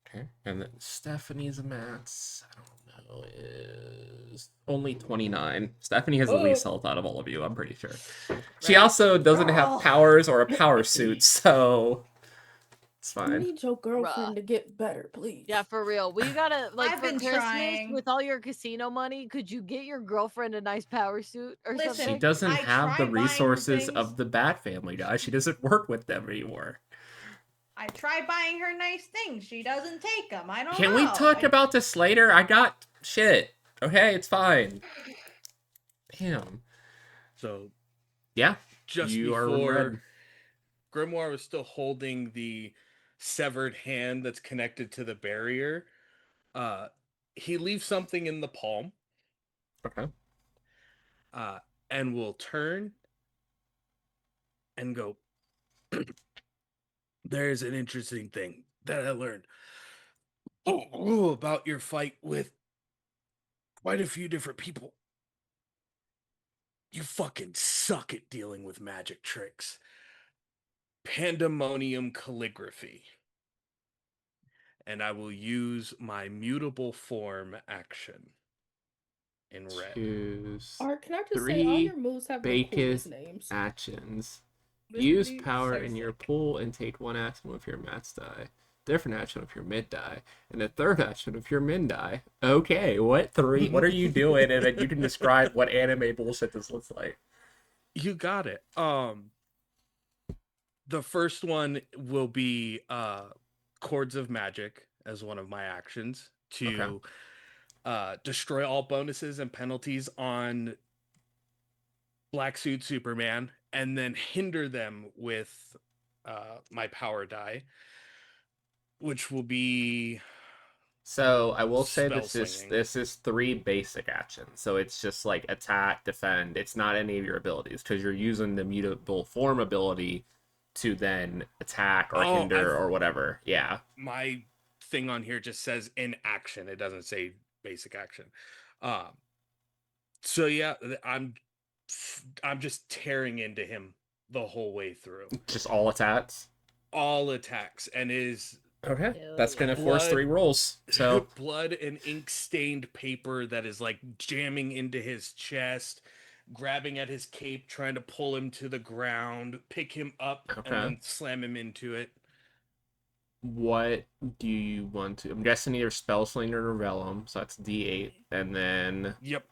Okay, and then Stephanie's mats, I don't know, is only 29. Stephanie has the least health out of all of you, I'm pretty sure. She also doesn't have powers or a power suit, so it's You fine. need your girlfriend to get better, please. Yeah, for real. We gotta I've for been Christmas trying. with all your casino money. Could you get your girlfriend a nice power suit or Listen, She something? doesn't I have the tried buying her resources things. of the Bat family, guys. She doesn't work with them anymore. I tried buying her nice things. She doesn't take them. I don't know. Can we talk about this later? I got shit. Okay, it's fine. Damn. So Yeah, just you are before red. Grimoire was still holding the severed hand that's connected to the barrier, he leaves something in the palm. Okay. And will turn and go, there's an interesting thing that I learned about your fight with quite a few different people. You fucking suck at dealing with magic tricks. Pandemonium calligraphy. And I will use my mutable form action in red. Choose Art, can I just say all 3 your moves have the coolest names? actions. This Use would be power so in your sick. pool and take 1 action with your mats die. different action if your mid die, and a third action if your min die. Okay, what are you doing? And then you can describe what anime bullshit this looks like. You got it. The first one will be Chords of Magic as one of my actions to destroy all bonuses and penalties on Black Suit Superman, and then hinder them with my power die, which will be So I will say spell this is slinging. 3 basic actions. So it's just like attack, defend. It's not any of your abilities because you're using the mutable form ability to then attack or Oh, hinder or whatever. Yeah. My thing on here just says in action. It doesn't say basic action. So yeah, I'm just tearing into him the whole way through. Just all attacks. All attacks, and is Okay. Hell That's gonna yeah. force 3 rolls. So blood and ink stained paper that is like jamming into his chest, grabbing at his cape, trying to pull him to the ground, pick him up, and Okay. then slam him into it. what do you want to? I'm guessing either Spell Slinger or Vellum, so that's D8, and then Yep.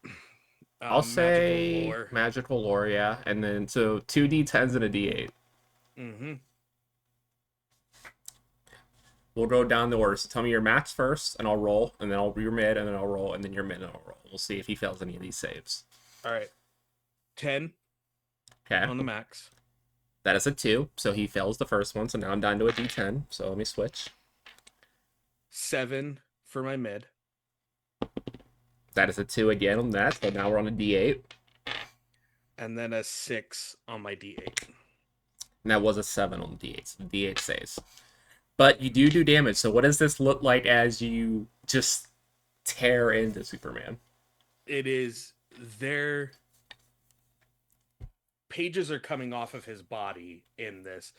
I'll say Magical lore. Magical Lore, yeah, and then so 2 D10s and a D8. Mm-hmm. We'll go down the order. So tell me your max first, and I'll roll, and then I'll your mid, and then I'll roll, and then your mid, and I'll roll. We'll see if he fails any of these saves. All right. 10 Okay, on the max. that is a 2, so he fails the first one. So now I'm down to a D10. So let me switch. 7 for my mid. That is a 2 again on that. So now we're on a D8, And then a 6 on my D8. and that was a 7 on the D8. So the D8 saves. But you do damage. So what does this look like as you just tear into Superman? It is their pages are coming off of his body in this,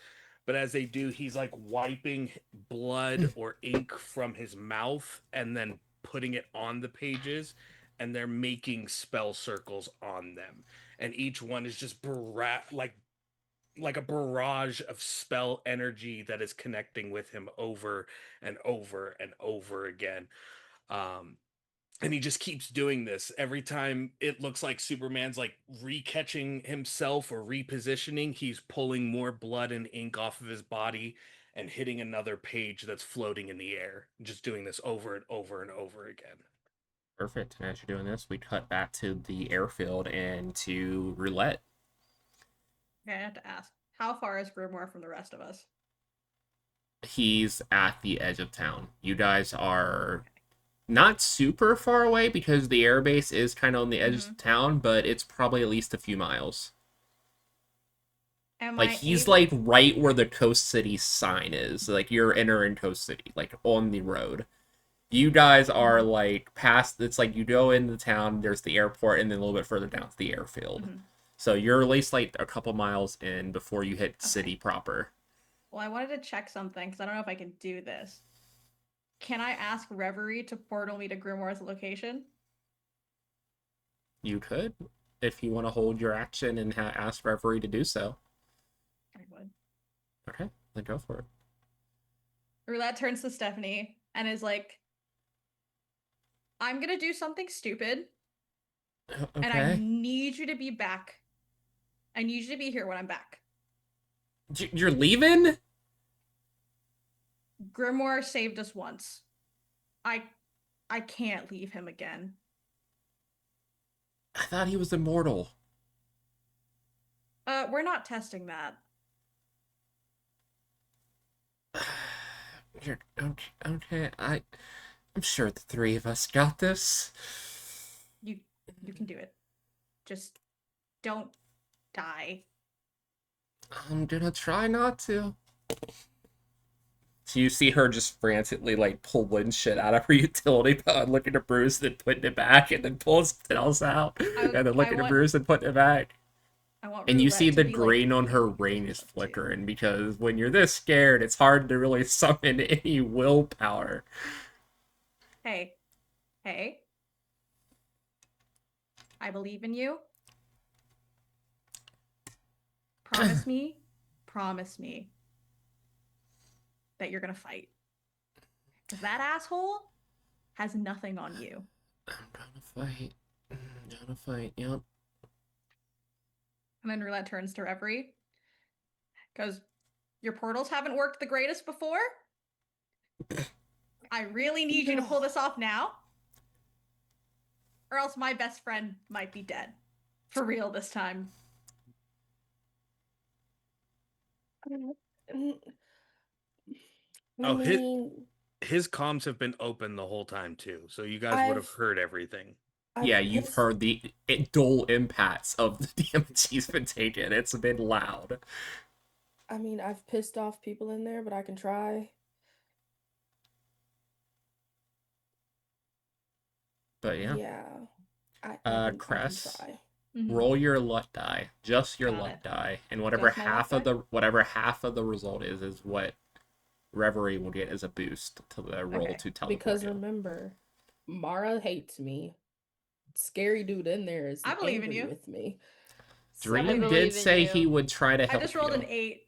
but as they do, he's like wiping blood or ink from his mouth and then putting it on the pages, and they're making spell circles on them, and each one is just like a barrage of spell energy that is connecting with him over and over and over again. And he just keeps doing this every time it looks like Superman's like recatching himself or repositioning. He's pulling more blood and ink off of his body and hitting another page that's floating in the air. Just doing this over and over and over again. Perfect. And as you're doing this, we cut back to the airfield and to Roulette. Okay, I have to ask, how far is Grimoire from the rest of us? He's at the edge of town. You guys are not super far away because the airbase is kind of on the edge of town, but it's probably at least a few miles. Am Like I he's able- like right where the Coast City sign is. Like you're entering Coast City, like on the road. You guys are like past. It's like you go into town. There's the airport, and then a little bit further down to the airfield. Mhm. So you're at least like a couple miles in before you hit city proper. Well, I wanted to check something because I don't know if I can do this. Can I ask Reverie to portal me to Grimoire's location? You could, if you want to hold your action and ask Reverie to do so. I would. Okay, then go for it. Roulette turns to Stephanie and is like, I'm gonna do something stupid, and I Okay. need you to be back. I need you to be here when I'm back. You're leaving? Grimoire saved us once. I can't leave him again. I thought he was immortal. We're not testing that. You're okay. I'm sure the 3 of us got this. You can do it. Just don't die. I'm gonna try not to. So you see her just frantically like pulling shit out of her utility belt, looking at Bruce, then putting it back, and then pulling something else out, and then looking at Bruce and putting it back. I want And you Roulette see to the be, like, green on her ring is too. flickering because when you're this scared, it's hard to really summon any willpower. Hey. I believe in you. Promise me that you're gonna fight. Because that asshole has nothing on you. I'm gonna fight. Yep. And then Roulette turns to Reverie. Goes, your portals haven't worked the greatest before? I really need you to pull this off now. Or else my best friend might be dead. For real this time. I Oh, mean, his comms have been open the whole time too, so you guys would have I've heard everything. Yeah, I've you've pissed- heard the dull impacts of the damage he's been taking. It's been loud. I mean, I've pissed off people in there, but I can try. But yeah, Yeah. I can Cress, try. roll your luck die, just your Got luck it. die, and whatever Just my luck die? whatever half of the result is what Reverie will get as a boost to the roll Okay. to teleport Because you. remember, Mara hates me. Scary dude in there is I believe in angry you. with me. Dream I did believe in say you. he would try to I help just rolled you. an 8.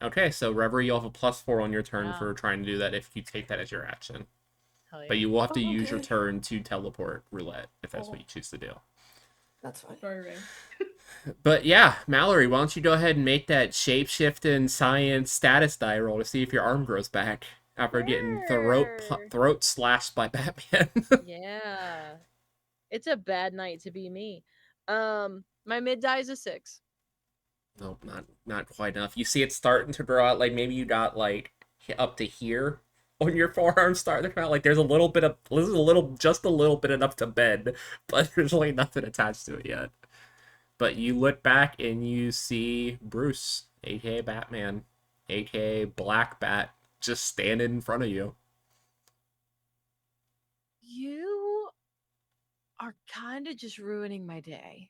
Okay, so Reverie, you'll have a +4 on your turn Wow. for trying to do that if you take that as your action. Hell yeah. But you will have to Oh, use your okay. turn to teleport Roulette if that's what Oh. you choose to do. That's fine. Sorry. But yeah, Mallory, why don't you go ahead and make that shapeshifting science status die roll to see if your arm grows back after getting Sure. throat slashed by Batman. Yeah. It's a bad night to be me. My mid die is a 6. Nope, not quite enough. You see it starting to grow out, like maybe you got like up to here on your forearm starting to come out. Like there's just a little bit enough to bend, but there's really nothing attached to it yet. But you look back and you see Bruce, aka Batman, aka Black Bat, just standing in front of you. You are kind of just ruining my day.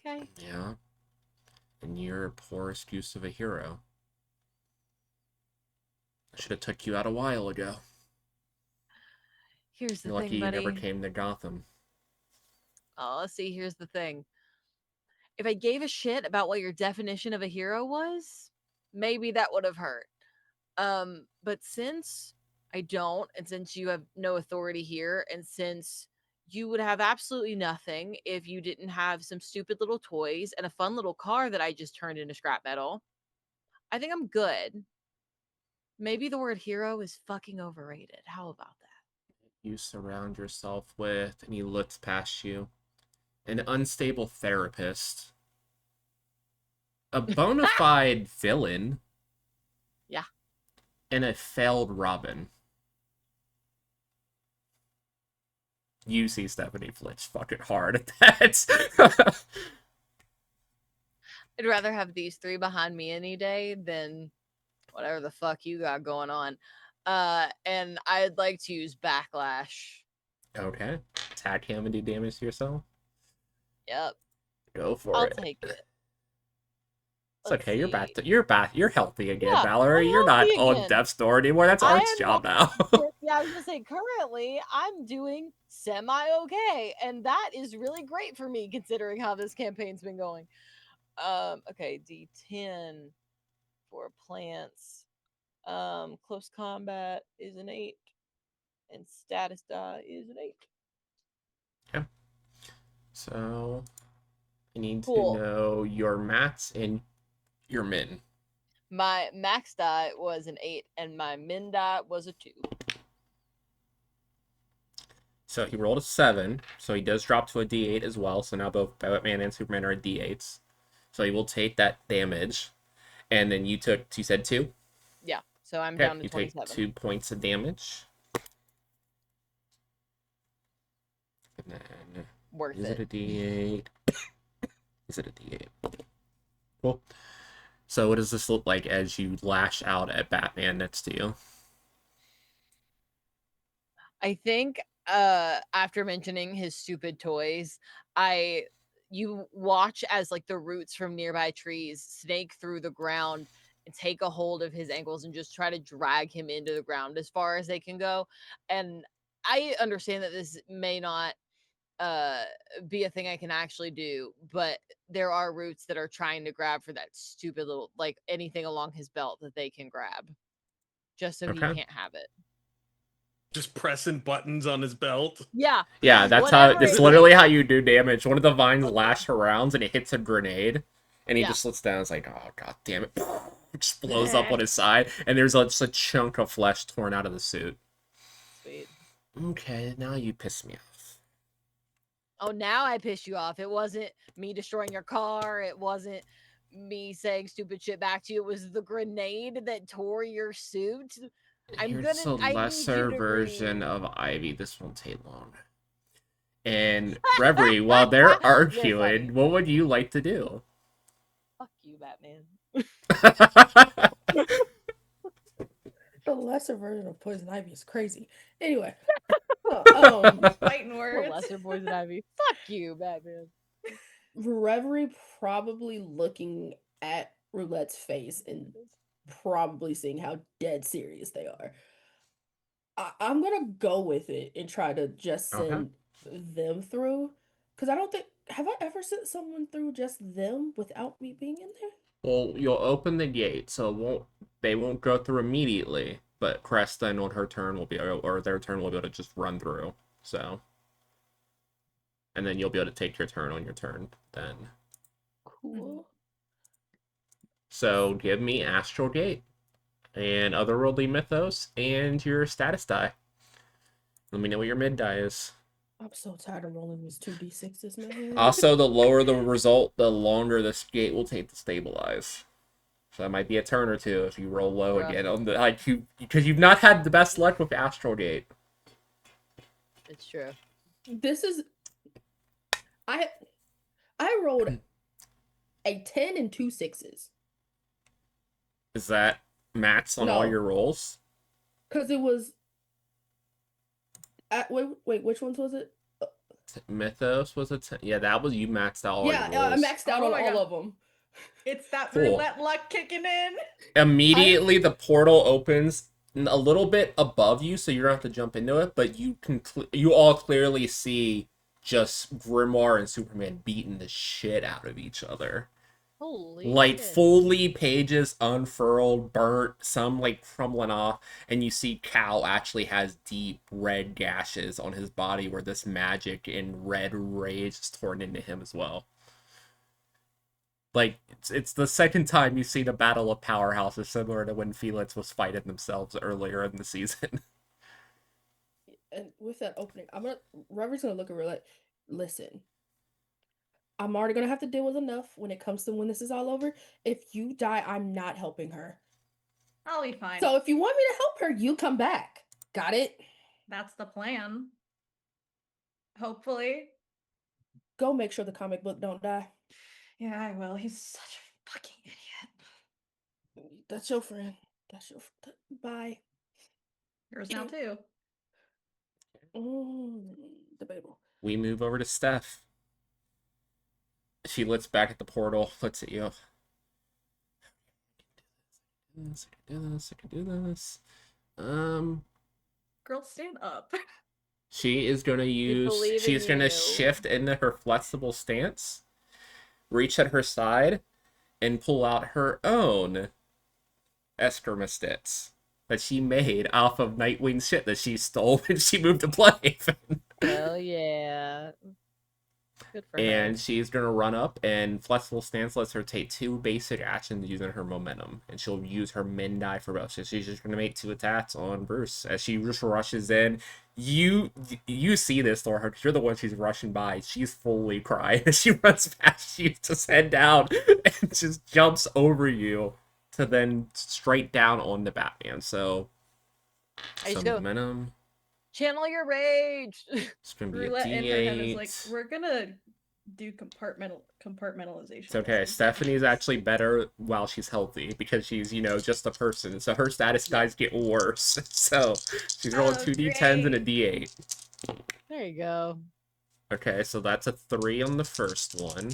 Okay. Yeah. And you're a poor excuse of a hero. I should have took you out a while ago. Here's the You're lucky thing, you buddy. never came to Gotham. Oh, see, here's the thing. If I gave a shit about what your definition of a hero was, maybe that would have hurt. But since I don't, and since you have no authority here, and since you would have absolutely nothing if you didn't have some stupid little toys and a fun little car that I just turned into scrap metal, I think I'm good. Maybe the word hero is fucking overrated. How about that? You surround yourself with, and he looks past you, an unstable therapist, a bona fide villain, Yeah. and a failed Robin. You see Stephanie flinch fucking hard at that. I'd rather have these 3 behind me any day than whatever the fuck you got going on. And I'd like to use backlash. Okay. Attack him and do damage to yourself. Yep. Go for I'll it. take it. It's Let's okay. You're back. see. You're healthy again, Yeah, Valerie. I'm You're not healthy on again. death's door anymore. That's I Art's am job now. Yeah, I was gonna say currently I'm doing semi-okay, and that is really great for me considering how this campaign's been going. Okay, D10 for plants. Close combat is an 8, and status die is an 8. So, I need Cool. to know your mats and your min. My max die was an 8, and my min die was a 2. So he rolled a 7, so he does drop to a D8 as well. So now both Batman and Superman are at D8s. So he will take that damage. And then you said 2? Yeah, so I'm Okay, down to you take 27. 2 points of damage. And then, Worth is it. it a D8? Is it a D8? Cool. So what does this look like as you lash out at Batman next to you? I think after mentioning his stupid toys, you watch as like the roots from nearby trees snake through the ground and take a hold of his ankles and just try to drag him into the ground as far as they can go. And I understand that this may not be a thing I can actually do, but there are roots that are trying to grab for that stupid little, like anything along his belt that they can grab just so he Okay. can't have it. Just pressing buttons on his belt. Yeah. Yeah, that's Whatever it's it literally takes. how you do damage. One of the vines lash around and it hits a grenade, and he Yeah. just sits down. It's like, oh god damn it! It just blows up on his side, and there's just a chunk of flesh torn out of the suit. Sweet. Okay, now you piss me off. Oh, now I pissed you off. It wasn't me destroying your car. It wasn't me saying stupid shit back to you. It was the grenade that tore your suit. I Here's need a you lesser to version breathe. of Ivy. This won't take long. And Reverie, while they're You're arguing, funny. what would you like to do? Fuck you, Batman. The lesser version of poison ivy is crazy. Anyway, Fighting The words. lesser poison ivy. Fuck you, Batman. Reverie probably looking at Roulette's face and probably seeing how dead serious they are. I'm gonna go with it and try to just Okay. send them through, because I don't think, have I ever sent someone through just them without me being in there? Well, you'll open the gate, so they won't go through immediately, but Cresta on her turn will be, or their turn will be able to just run through. So, and then you'll be able to take your turn on your turn then. Cool. So give me Astral Gate and Otherworldly Mythos and your status die. Let me know what your mid die is. I'm so tired of rolling these 2d6s, man. Also, the lower the result, the longer this gate will take to stabilize. So that might be a turn or two if you roll low Rough. again on the because you've not had the best luck with Astral Gate. It's true. This is, I rolled a 10 and 2 6s. Is that mats on all No. your rolls? Because it was, wait, which ones was it? Mythos was a 10. Yeah, that was you maxed out all Yeah, your I rolls. maxed out Oh on my all God. of them. It's that Cool. roulette luck kicking in. Immediately the portal opens a little bit above you, so you don't have to jump into it, but you can you all clearly see just Grimoire and Superman beating the shit out of each other. Holy Like shit. fully pages unfurled, burnt, some like crumbling off, and you see Cal actually has deep red gashes on his body where this magic and red rage is torn into him as well. Like it's the second time you've seen a battle of powerhouses similar to when Felix was fighting themselves earlier in the season. And with that opening, Reverie's gonna look at Roulette. Listen, I'm already gonna have to deal with enough when it comes to when this is all over. If you die, I'm not helping her. I'll be fine. So if you want me to help her, you come back. Got it? That's the plan. Hopefully. Go make sure the comic book don't die. Yeah, I will. He's such a fucking idiot. That's your friend. That's your bye. Yours now too. Debatable. We move over to Steph. She looks back at the portal, looks at you. I can do this. Girl, stand up. She is gonna believe she's in gonna you. shift into her flexible stance, reach at her side, and pull out her own Eskermastitz that she made off of Nightwing's shit that she stole when she moved to Bloodhaven. Hell yeah. Good for her. And she's gonna run up, and flexible stance lets her take 2 basic actions using her momentum, and she'll use her min die for both. So she's just gonna make 2 attacks on Bruce as she just rushes in. You see this, Laura, because you're the one she's rushing by. She's fully crying as she runs past you, just head down, and just jumps over you to then straight down on the Batman. So I just some go, momentum. channel your rage. It's gonna be a Roulette in her head is D8. like, we're gonna do compartmentalization. It's okay. Stephanie's actually better while she's healthy because she's, just a person. So her status guys get worse. So she's rolling Oh, 2d10s and a d8. There you go. Okay, so that's a 3 on the first one.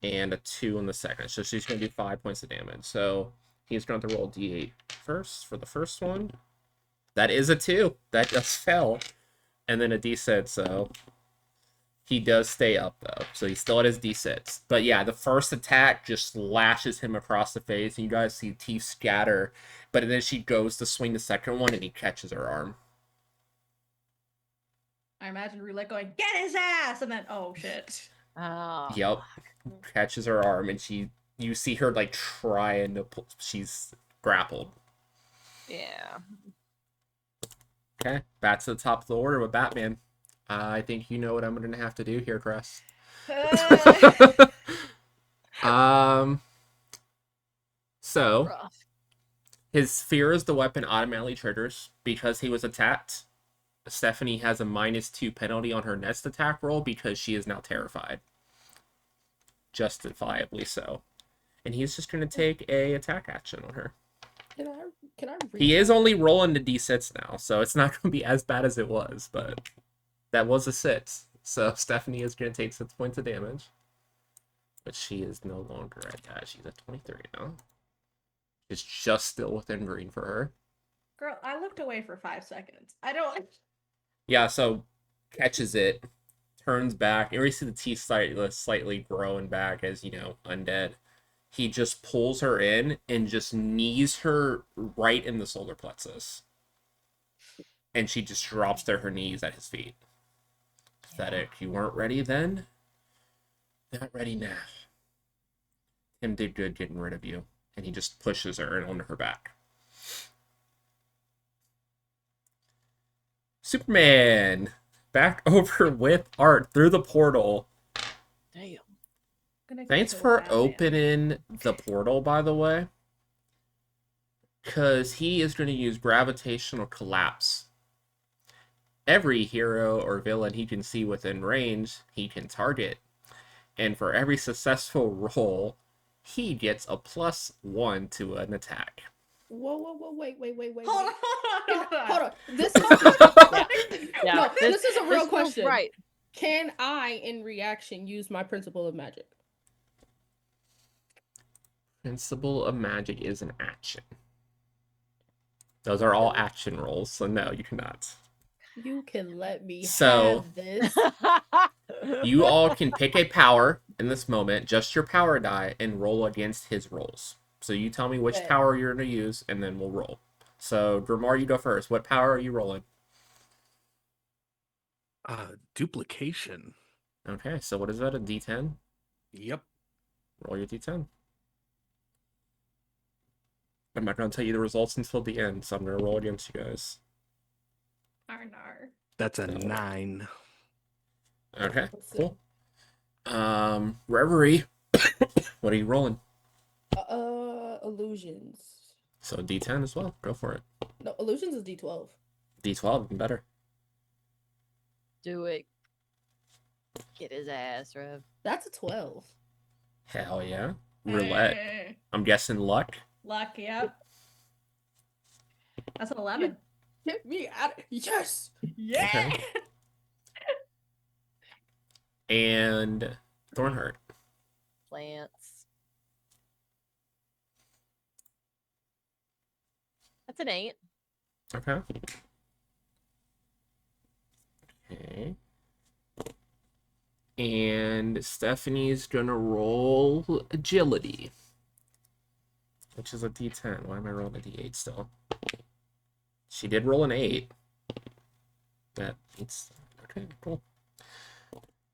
And a 2 on the second. So she's going to do 5 points of damage. So he's going to roll d8 first for the first one. That is a 2. That just fell. And then a d6, so He does stay up though, so he's still at his D6. But yeah, the first attack just lashes him across the face, and you guys see teeth scatter. But then she goes to swing the second one, and he catches her arm. I imagine Roulette going, "Get his ass!" and then, oh shit. Oh, Yep, catches her arm, and you see her like trying to pull. She's grappled. yeah. Okay, back to the top of the order with Batman. I think you know what I'm gonna have to do here, Chris. So Rough. his fear as the weapon automatically triggers because he was attacked. Stephanie has a -2 penalty on her next attack roll because she is now terrified. Justifiably so. And he's just going to take a attack action on her. Can I read He is that? only rolling the d6 now, so it's not going to be as bad as it was, but that was a 6. So Stephanie is going to take 6 points of damage. But she is no longer at that. She's at 23 now. It's just still within green for her. Girl, I looked away for 5 seconds. I don't. Yeah, so catches it, turns back, and we see the teeth slightly growing back as, undead. He just pulls her in and just knees her right in the solar plexus. And she just drops to her knees at his feet. Pathetic. You weren't ready then? Not ready now. Tim did good getting rid of you. And he just pushes her and onto her back. Superman! Back over with Art through the portal. Damn. Thanks for opening the portal, by the way. Because he is going to use gravitational collapse. Every hero or villain he can see within range, he can target. And for every successful roll, he gets a +1 to an attack. Whoa, wait. Hold on. Hold on. This Yeah, no, this is a real feels question. Right. Can I, in reaction, use my principle of magic? Principle of Magic is an action. Those are all action rolls, so no, you cannot. You can let me So- have this. You all can pick a power in this moment, just your power die, and roll against his rolls. So you tell me which Okay. power you're going to use, and then we'll roll. So, Grimar, you go first. What power are you rolling? Duplication. Okay, so what is that, a D10? Yep. Roll your D10. I'm not going to tell you the results until the end, so I'm going to roll against you guys. Nar. That's a No. 9. Okay, Let's see. cool. Reverie. What are you rolling? Illusions. So D10 as well. Go for it. No, illusions is D12. D12, even better. Do it. Get his ass, Rev. That's a 12. Hell yeah. Roulette. Hey. I'm guessing luck. Luck, yep. That's an 11. Get me out of yes! Yeah. Okay. And Thornhurt. Plants. That's an 8. Okay. Okay. And Stephanie's gonna roll agility, which is a D10. Why am I rolling a D8 still? She did roll an 8. That it's okay, cool.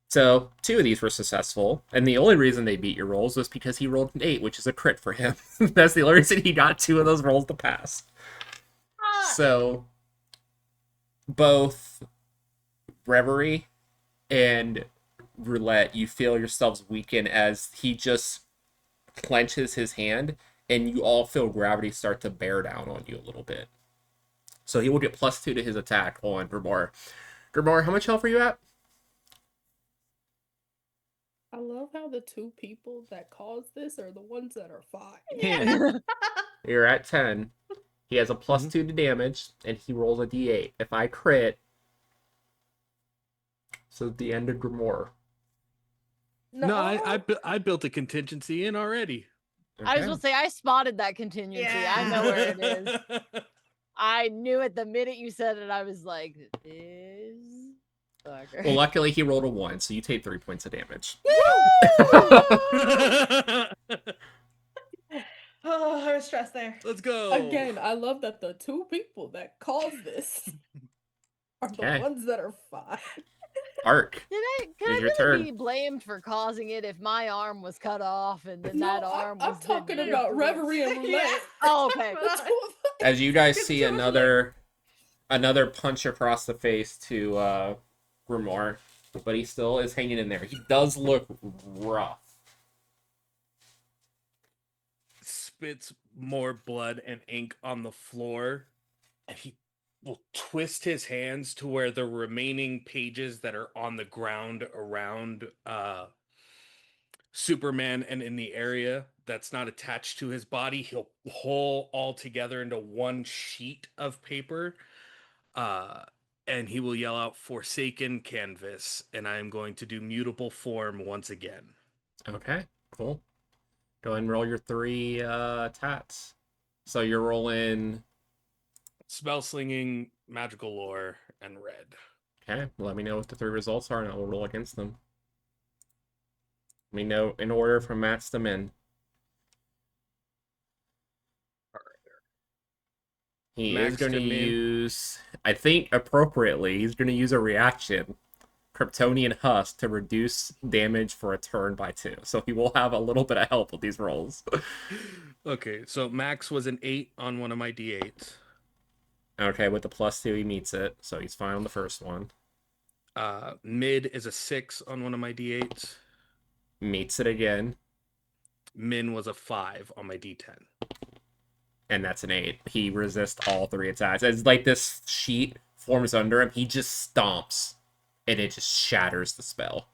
So 2 of these were successful, and the only reason they beat your rolls was because he rolled an 8, which is a crit for him. That's the only reason he got 2 of those rolls to pass. So both Reverie and Roulette, you feel yourselves weaken as he just clenches his hand, and you all feel gravity start to bear down on you a little bit. So he will get +2 to his attack on Grimar. Grimar, how much health are you at? I love how the 2 people that caused this are the ones that are fine. Yeah. You're at 10. He has a +2 to damage, and he rolls a d8. If I crit, so the end of Grimoire. No, I built a contingency in already. I was going to say, I spotted that contingency. I know where it is. I knew it the minute you said it. I was like, this. Fucker. Well, luckily he rolled a 1, so you take 3 points of damage. Oh, I was stressed there. Let's go. Again, I love that the two people that caused this are the Okay. ones that are fine. Arc. Can I It's your really turn. be blamed for causing it if my arm was cut off and then No, that arm I'm was the talking about difference? reverie and roulette. Yeah. Oh, okay. The two of them. As you guys Because see two of us are another punch across the face to Grimoire, but he still is hanging in there. He does look rough. Spits more blood and ink on the floor, and he will twist his hands to where the remaining pages that are on the ground around Superman and in the area that's not attached to his body, he'll pull all together into one sheet of paper, and he will yell out "Forsaken Canvas," and I am going to do mutable form once again. Okay, cool. Go ahead and roll your 3 tats. So you're rolling. Spell slinging, magical lore, and red. Okay, let me know what the 3 results are, and I will roll against them. Let me know in order from Matt's to Min. He is Max going to to Min. use, I think appropriately, he's going to use a reaction, Kryptonian Husk, to reduce damage for a turn by 2. So he will have a little bit of help with these rolls. Okay, so Max was an 8 on one of my d8s. Okay, with the +2, he meets it, so he's fine on the first one. Mid is a 6 on one of my d8s. Meets it again, Min was a 5 on my d10. and that's an 8. He resists all 3 attacks. As like this sheet forms under him, he just stomps, and it just shatters the spell.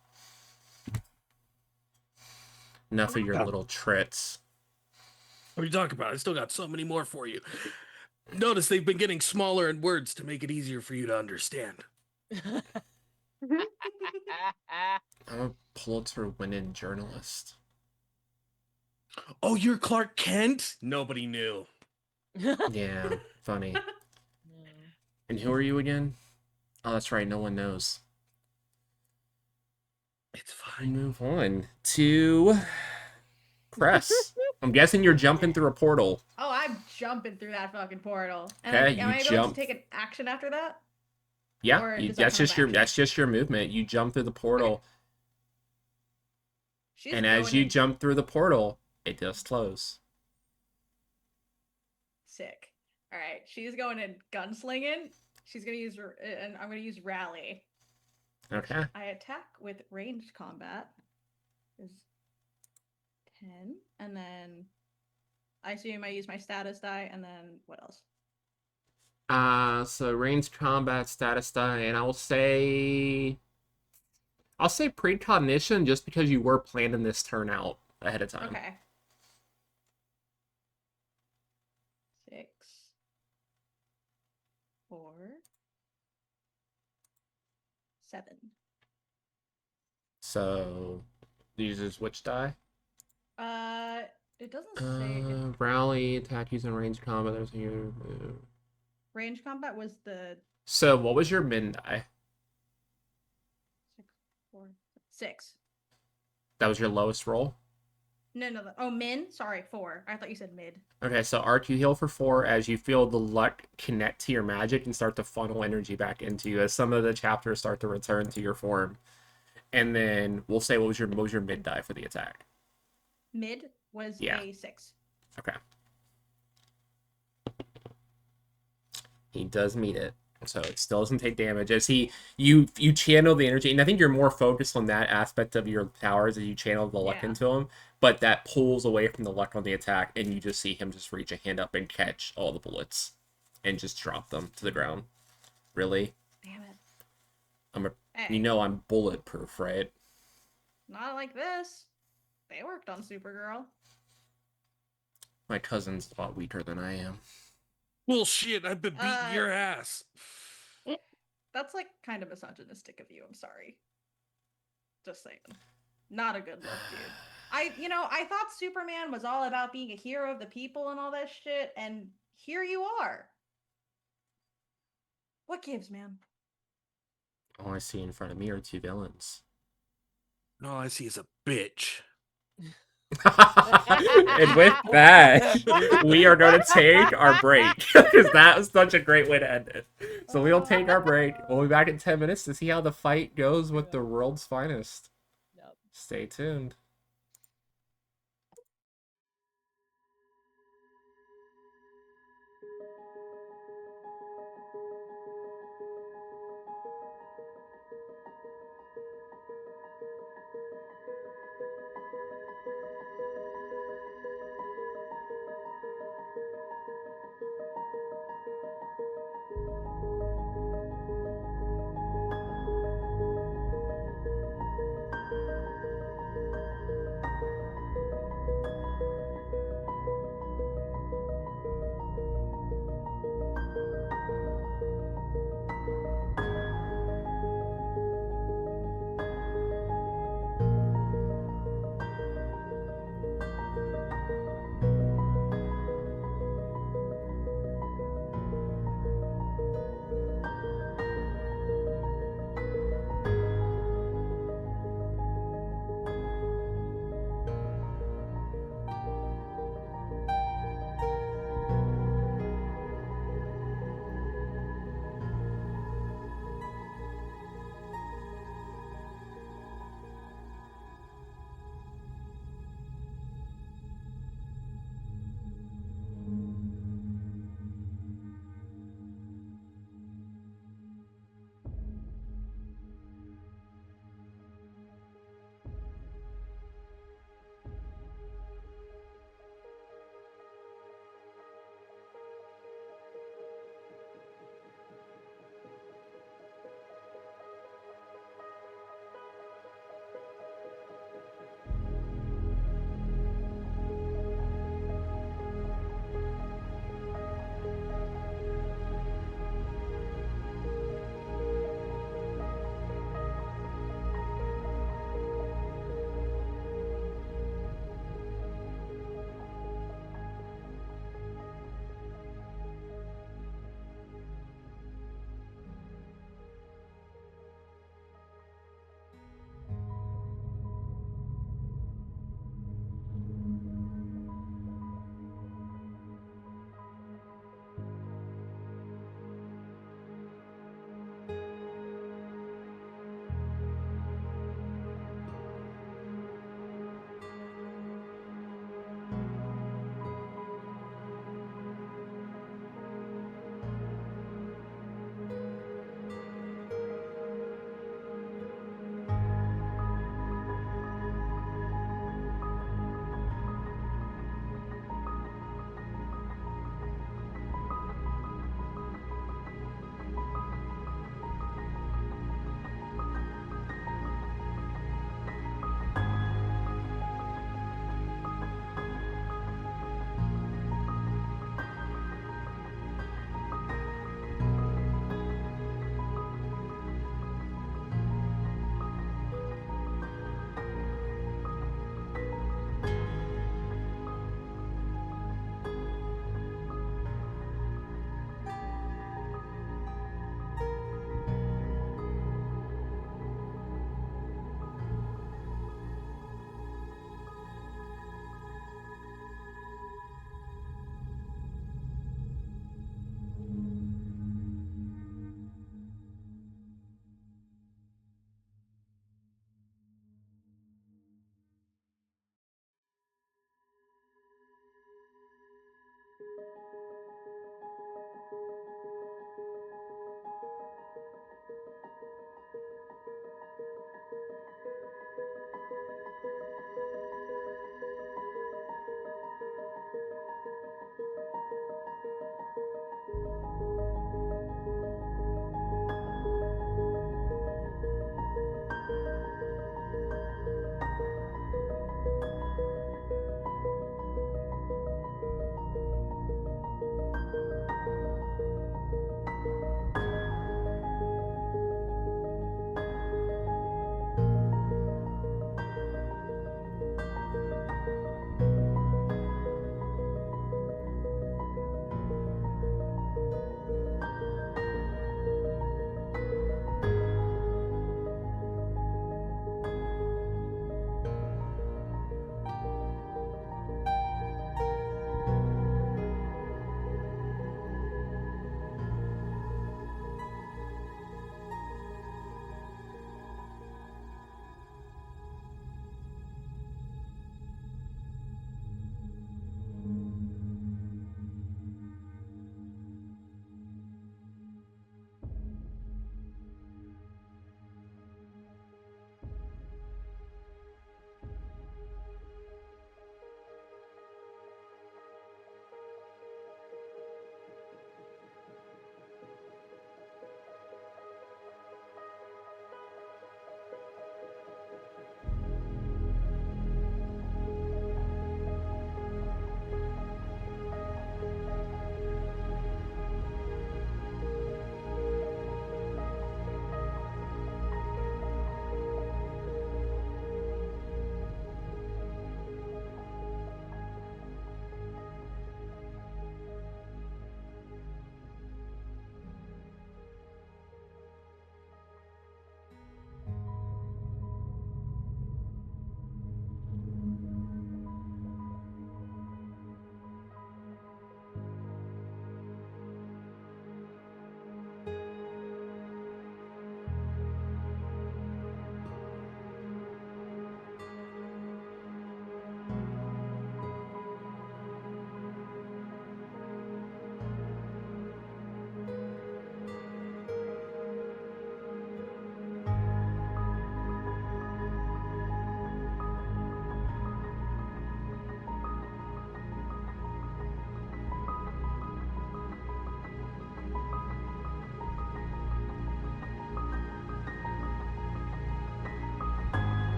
Enough of your little tricks. What are you talking about? I still got so many more for you. Notice they've been getting smaller in words to make it easier for you to understand. I'm a Pulitzer-winning journalist. Oh, you're Clark Kent? Nobody knew. Yeah, funny. And who are you again? Oh, that's right, no one knows. It's I fine. move on to Cress. I'm guessing you're jumping through a portal. Oh, I'm jumping through that fucking portal. And Okay, am you I able jump. to take an action after that? Yeah, Or you- does that that's come just your back? that's just your movement. You jump through the portal, She's and as going you in jump through the portal, it does close. sick. All right, she's going in gunslinging. She's gonna use, and I'm gonna use rally. Okay. I attack with ranged combat. Is 10, and then I assume I use my status die, and then what else? So ranged combat status die, and I'll say precognition just because you were planning this turn out ahead of time. Okay. 6, 4, 7. So uses which die? It doesn't say. Rally, attack using ranged combat. There's your Range combat was the So what was your min die? 6, 4, 6. That was your lowest roll? No, oh, min. Sorry, 4. I thought you said mid. Okay, so Arc, you heal for 4 as you feel the luck connect to your magic and start to funnel energy back into you as some of the chapters start to return to your form. And then we'll say what was your mid die for the attack? Mid was Yeah. a 6. Okay. He does meet it. So it still doesn't take damage as you channel the energy, and I think you're more focused on that aspect of your powers as you channel the luck Yeah. into him, but that pulls away from the luck on the attack, and you just see him just reach a hand up and catch all the bullets and just drop them to the ground. Really? Damn it. You Hey, know I'm bulletproof, right? not like this. They worked on Supergirl. My cousin's a lot weaker than I am. Bullshit, I've been beating your ass. That's like kind of misogynistic of you. I'm sorry. Just saying. Not a good look, dude. I thought Superman was all about being a hero of the people and all that shit, and here you are. What gives, man? All I see in front of me are two villains. All I see is a bitch. And with that, we are going to take our break because that was such a great way to end it. So we'll take our break. We'll be back in 10 minutes to see how the fight goes with the world's finest. Yep. Stay tuned.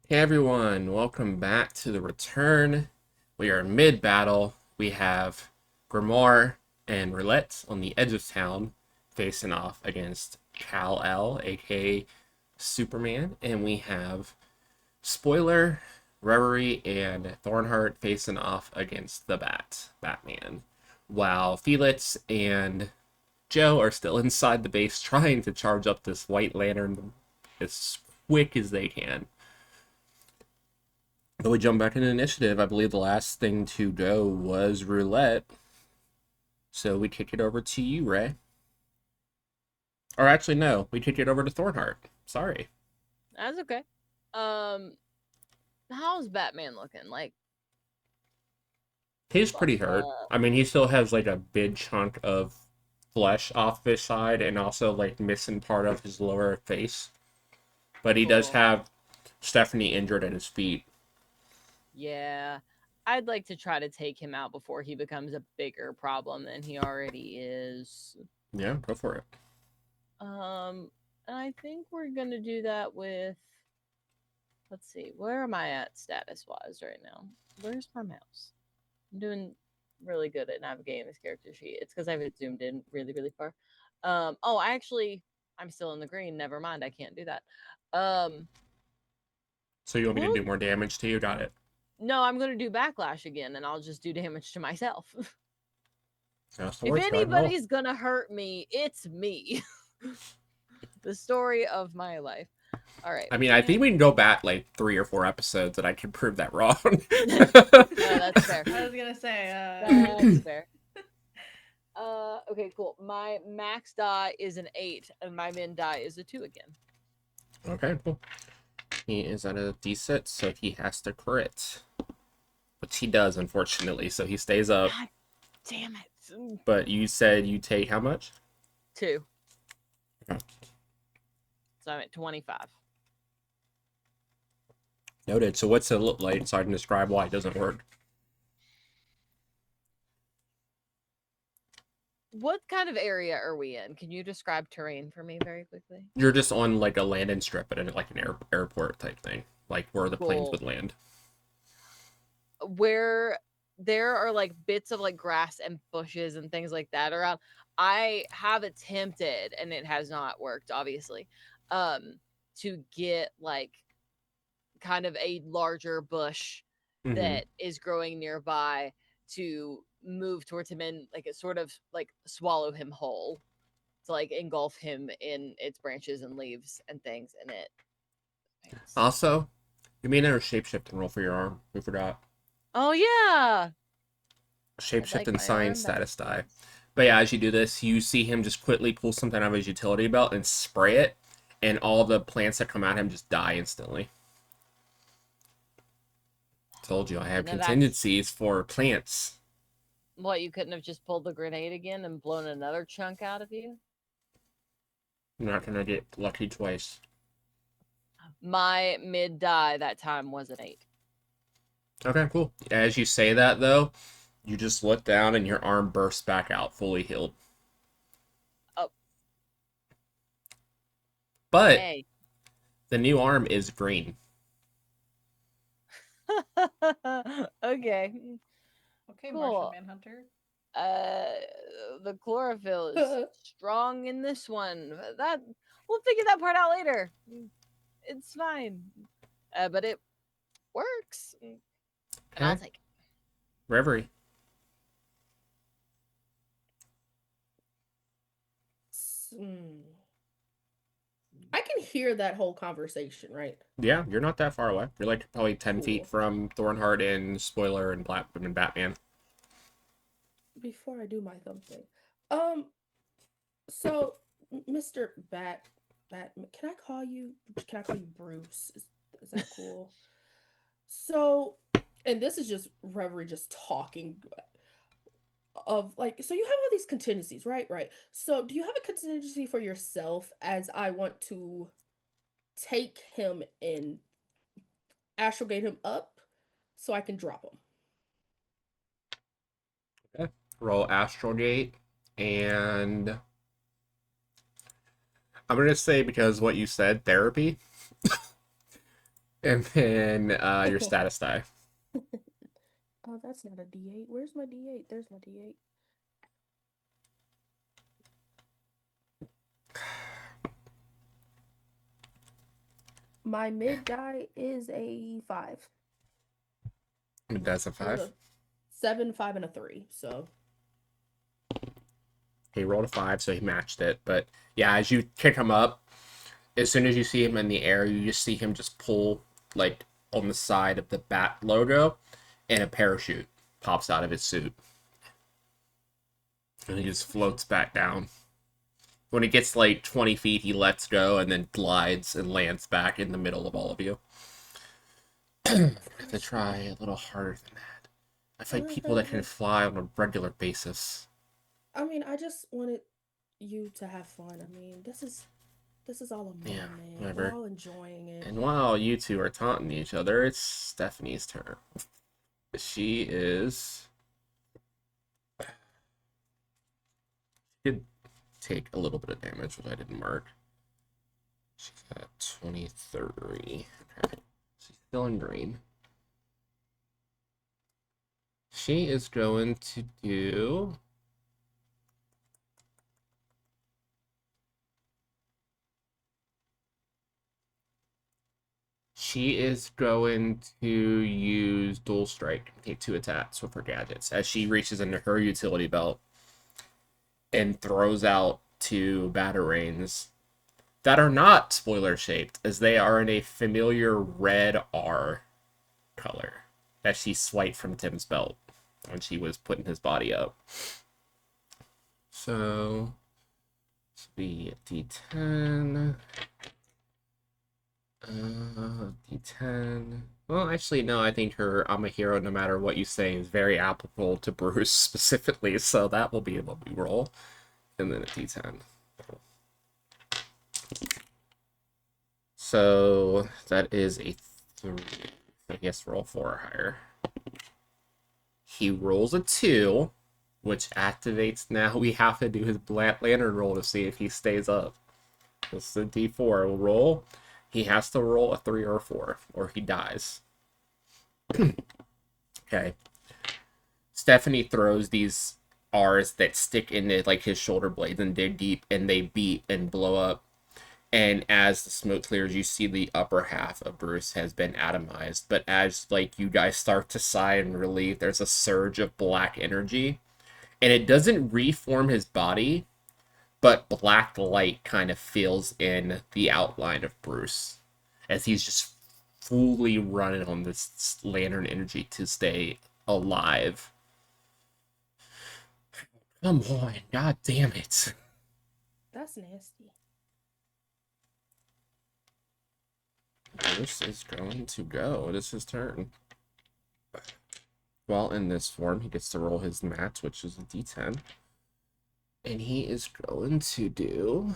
Hey everyone, welcome back to the return. We are mid-battle. We have Grimoire and Roulette on the edge of town facing off against Kal-El, aka Superman, and we have Spoiler, Reverie, and Thornheart facing off against the Batman, while Felix and Joe are still inside the base trying to charge up this White Lantern as quick as they can. But we jump back into initiative. I believe the last thing to go was Roulette. So we kick it over to you, Ray. Or actually, no, we kick it over to Thornheart. Sorry. That's okay. How's Batman looking? Like, He's pretty hurt. I mean, he still has like a big chunk of flesh off his side and also like missing part of his lower face. But he does Cool. have Stephanie injured at his feet. yeah, I'd like to try to take him out before he becomes a bigger problem than he already is. Yeah, go for it. And I think we're gonna do that with. Let's see, where am I at status-wise right now? Where's my mouse? I'm doing really good at navigating this character sheet. It's because I have it zoomed in really, really far. I'm still in the green. Never mind, I can't do that. So you want me to do more damage to you? Got it. No, I'm gonna do backlash again, and I'll just do damage to myself. That's the If worst, go ahead and roll. anybody's gonna hurt me, it's me. The story of my life. All right. I mean, I think we can go back like 3 or 4 episodes and I can prove that wrong. That's fair. I was gonna say, That's fair. Okay, cool. My max die is an 8, and my min die is a 2 again. Okay, cool. He is at a D6, so he has to crit. Which he does, unfortunately, so he stays up. God damn it. But you said you take how much? 2. Okay. So I'm at 25. Noted. So what's it look like so I can describe why it doesn't work? What kind of area are we in? Can you describe terrain for me very quickly? You're just on like a landing strip at like an airport type thing. Like where the planes Cool. would land. Where there are like bits of like grass and bushes and things like that around. I have attempted, and it has not worked, obviously, to get like kind of a larger bush Mhm. that is growing nearby to move towards him and like it sort of like swallow him whole, to like engulf him in its branches and leaves and things in it. Also, you made another shapeshifting roll for your arm. We forgot. Oh yeah. Shapeshift like and my sign arm status die. backwards. But yeah, as you do this, you see him just quickly pull something out of his utility belt and spray it, and all the plants that come at him just die instantly. Told you I have Now that's- contingencies for plants. What, you couldn't have just pulled the grenade again and blown another chunk out of you? I'm not gonna get lucky twice. My mid die that time was an 8. Okay, cool. As you say that though, you just look down and your arm bursts back out, fully healed. Oh. But Hey. the new arm is green. Okay. okay, Cool. Martian Manhunter. The chlorophyll is strong in this one. That we'll figure that part out later. It's fine. But it works. And I'll Okay. take it. Reverie. I can hear that whole conversation, right? Yeah, you're not that far away. You're like probably 10 feet Cool. from Thornheart and Spoiler and Batman. Before I do my thumb thing. So Mr. Bat, can I call you Bruce? Is that cool? So, and this is just Reverie just talking of like, so you have all these contingencies, right? Right. So do you have a contingency for yourself as I want to take him and astrogate him up so I can drop him? Roll Astrogate, and I'm gonna say, because what you said, therapy. And then your status die. Oh, that's not a D8. Where's my D8? There's my D8. My mid die is a 5. That's a I rolled 5. a 7, 5, and a 3. So He rolled a 5, so he matched it. But yeah, as you kick him up, as soon as you see him in the air, you just see him just pull like on the side of the bat logo, and a parachute pops out of his suit. And he just floats back down. When it gets like 20 feet, he lets go and then glides and lands back in the middle of all of you. I have to try a little harder than that. I fight people that can fly on a regular basis. I mean, I just wanted you to have fun. I mean, this is all a Yeah, moment. whatever. We're all enjoying it. And while you two are taunting each other, it's Stephanie's turn. She is... She did take a little bit of damage, which I didn't mark. She's at 23. Okay. She's still in green. She is going to do... She is going to use Dual Strike and take 2 attacks with her gadgets as she reaches into her utility belt and throws out 2 batarangs that are not spoiler shaped, as they are in a familiar red R color that she swiped from Tim's belt when she was putting his body up. So, this will be a D10. D10. Well, actually, no, I think her I'm a hero no matter what you say is very applicable to Bruce specifically, so that will be what we roll. And then a D10. So that is a 3. So he has to roll 4 or higher. He rolls a 2, which activates now. We have to do his Black Lantern roll to see if he stays up. This is a D4. We'll roll. He has to roll a 3 or a 4, or he dies. Okay. Stephanie throws these R's that stick into like his shoulder blades and dig deep, and they beat and blow up. And as the smoke clears, you see the upper half of Bruce has been atomized. But as like you guys start to sigh in relief, there's a surge of black energy, and it doesn't reform his body, but black light kind of fills in the outline of Bruce as he's just fully running on this lantern energy to stay alive. Come on, god damn it. That's nasty. Bruce is going to go. It is his turn. Well, in this form, he gets to roll his match, which is a D10. And he is going to do...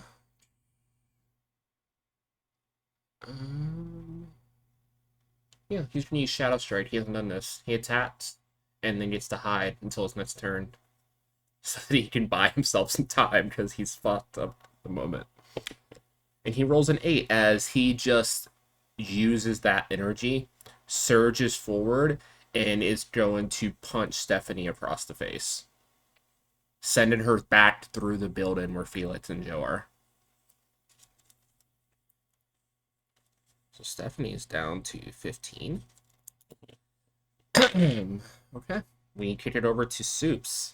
yeah, he's going to use Shadow Strike. He hasn't done this. He attacks and then gets to hide until his next turn. So that he can buy himself some time because he's fucked up at the moment. And he rolls an 8 as he just uses that energy, surges forward, and is going to punch Stephanie across the face, sending her back through the building where Felix and Joe are. So Stephanie is down to 15. Okay, we kick it over to Soups.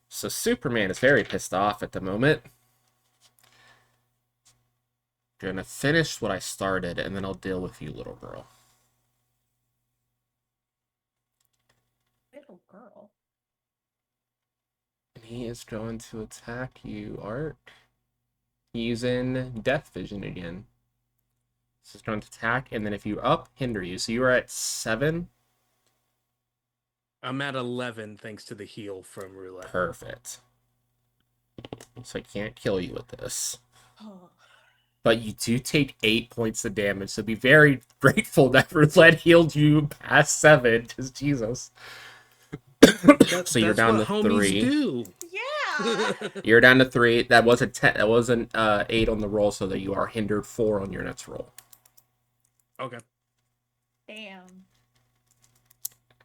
So Superman is very pissed off at the moment. Gonna finish what I started, and then I'll deal with you, little girl. Little girl. And he is going to attack you, Art. Using Death Vision again. This is going to attack, and then if you up, hinder you. So you are at 7. I'm at 11 thanks to the heal from Roulette. Perfect. So I can't kill you with this. Oh. But you do take 8 points of damage, so be very grateful that Roulette healed you past 7, because Jesus. So you're down to 3. Do. Yeah. You're down to 3. That was a 10. That was an 8 on the roll, so that you are hindered 4 on your next roll. Okay. Damn.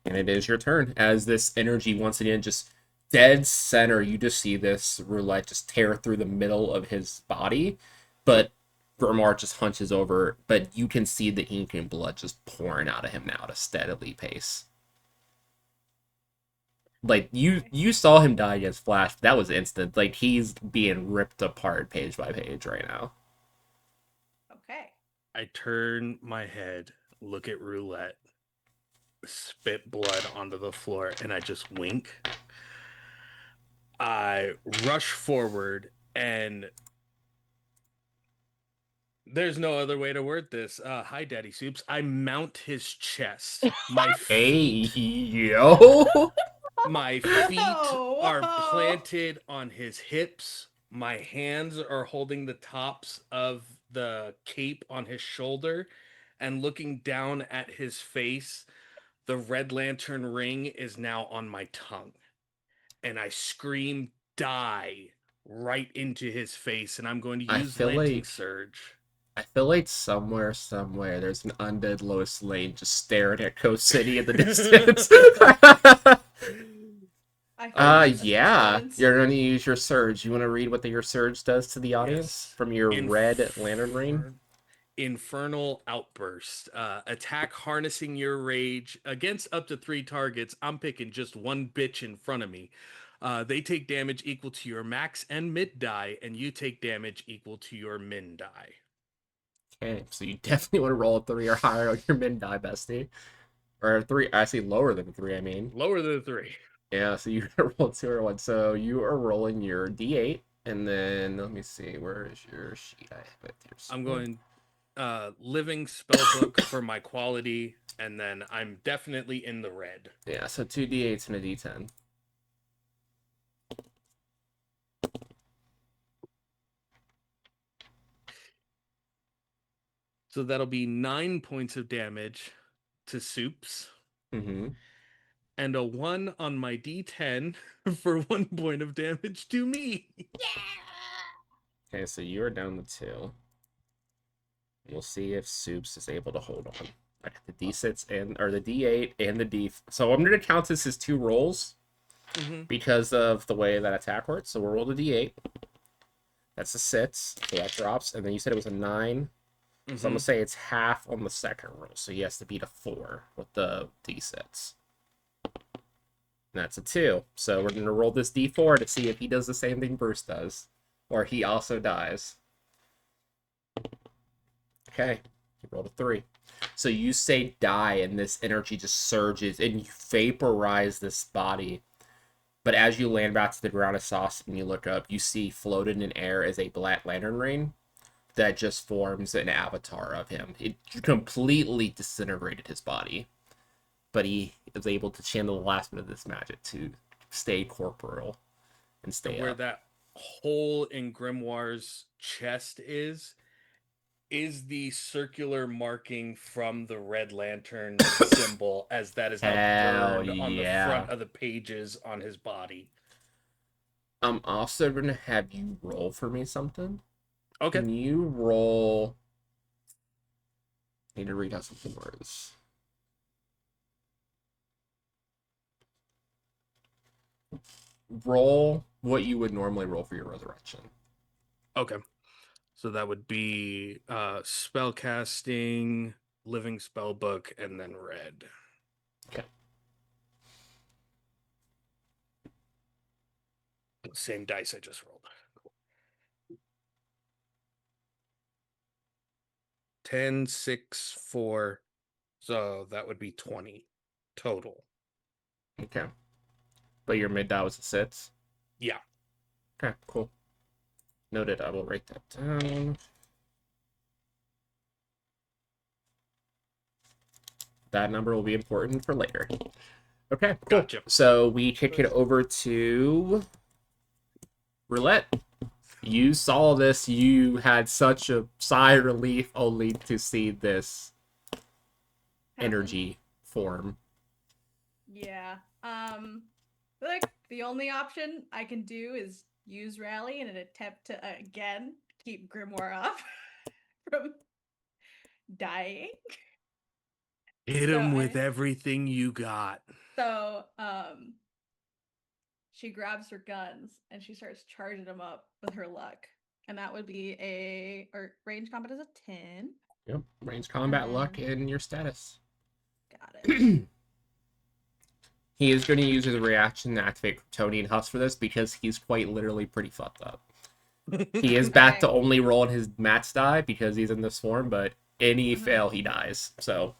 And it is your turn. As this energy, once again, just dead center, you just see this roulette just tear through the middle of his body. But Grimoire just hunches over, but you can see the ink and blood just pouring out of him now at a steadily pace. Like, you saw him die against Flash, but that was instant. Like, he's being ripped apart page by page right now. Okay. I turn my head, look at Roulette, spit blood onto the floor, and I just wink. I rush forward, and there's no other way to word this. Hi, Daddy Soups. I mount his chest. My Hey, feet, yo! my feet Whoa, are whoa. planted on his hips. My hands are holding the tops of the cape on his shoulder, and looking down at his face. The Red Lantern ring is now on my tongue. And I scream, die, right into his face. And I'm going to I use feel Lanting like- Surge. I feel like somewhere, there's an undead Lois Lane just staring at Coast City in the distance. I feel like yeah. suspense. You're going to use your surge. You want to read what your surge does to the audience Yes. from your red lantern ring? Infernal Outburst. Attack harnessing your rage against up to 3 targets. I'm picking just one bitch in front of me. They take damage equal to your max and mid die, and you take damage equal to your min die. Okay, so you definitely want to roll a 3 or higher on your min die, bestie. Or 3, actually lower than 3, I mean. Lower than 3. Yeah, so you're going to roll 2 or 1. So you are rolling your d8, and then, let me see, where is your sheet? I have it here. I'm somewhere. going living spellbook for my quality, and then I'm definitely in the red. Yeah, so 2 d8s and a d10. So that'll be 9 points of damage to Soups, Mm-hmm. and a 1 on my d10 for 1 point of damage to me. Okay, so you are down to 2. We'll see if Soups is able to hold on. I got the d6 and or the d8 and the d. So I'm going to count this as 2 rolls because of the way that attack works. So we'll roll the d8. That's a 6, so that drops. And then you said it was a 9. So I'm gonna say it's half on the second roll. So he has to beat a 4 with the d6. And that's a 2. So we're gonna roll this d4 to see if he does the same thing Bruce does, or he also dies. Okay, you rolled a 3. So you say die, and this energy just surges, and you vaporize this body. But as you land back to the ground of sauce and you look up, you see floated in air is a Black Lantern ring that just forms an avatar of him. It completely disintegrated his body, but he is able to channel the last bit of this magic to stay corporeal and stay Where up. that hole in Grimoire's chest is the circular marking from the Red Lantern symbol, as that is now Hell burned on the yeah. front of the pages on his body. I'm also going to have you roll for me something. Okay. Can you roll... I need to read out some words. Roll what you would normally roll for your resurrection. Okay. So that would be spellcasting, living spellbook, and then red. Okay. Same dice I just rolled. Cool. 10, 6, 4. So that would be 20 total. Okay. But your mid die was a 6? Yeah. Okay, cool. Noted. I will write that down. That number will be important for later. Okay, cool. Gotcha. So we kick it over to Roulette. You saw this. You had such a sigh of relief only to see this energy form. Yeah. Like the only option I can do is use rally in an attempt to again keep Grimoire up from dying. Hit So him with I- everything you got. So, she grabs her guns and she starts charging them up with her luck, and that would be or range combat is a 10. Yep. Range combat, luck, then- and your status. Got it. He is going to use his reaction to activate Kryptonian Husk for this because he's quite literally pretty fucked up. He is back to Okay. only rolling his max die because he's in this form, but any Mhm. fail, he dies. So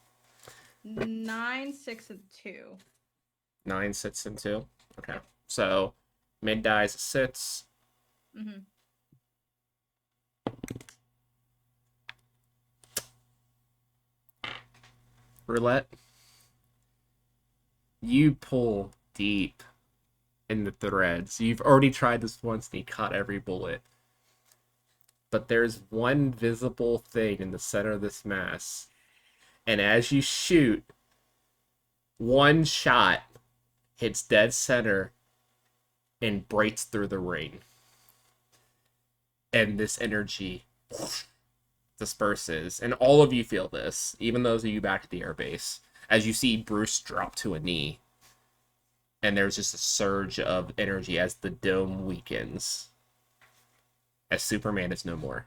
9, 6, and 2. 9 sits in 2. Okay. So mid dies sits. Mm-hmm. Roulette. You pull deep in the threads. You've already tried this once and you caught every bullet. But there's one visible thing in the center of this mass. And as you shoot, one shot hits dead center and breaks through the ring. And this energy disperses. And all of you feel this, even those of you back at the airbase, as you see Bruce drop to a knee. And there's just a surge of energy as the dome weakens. As Superman is no more.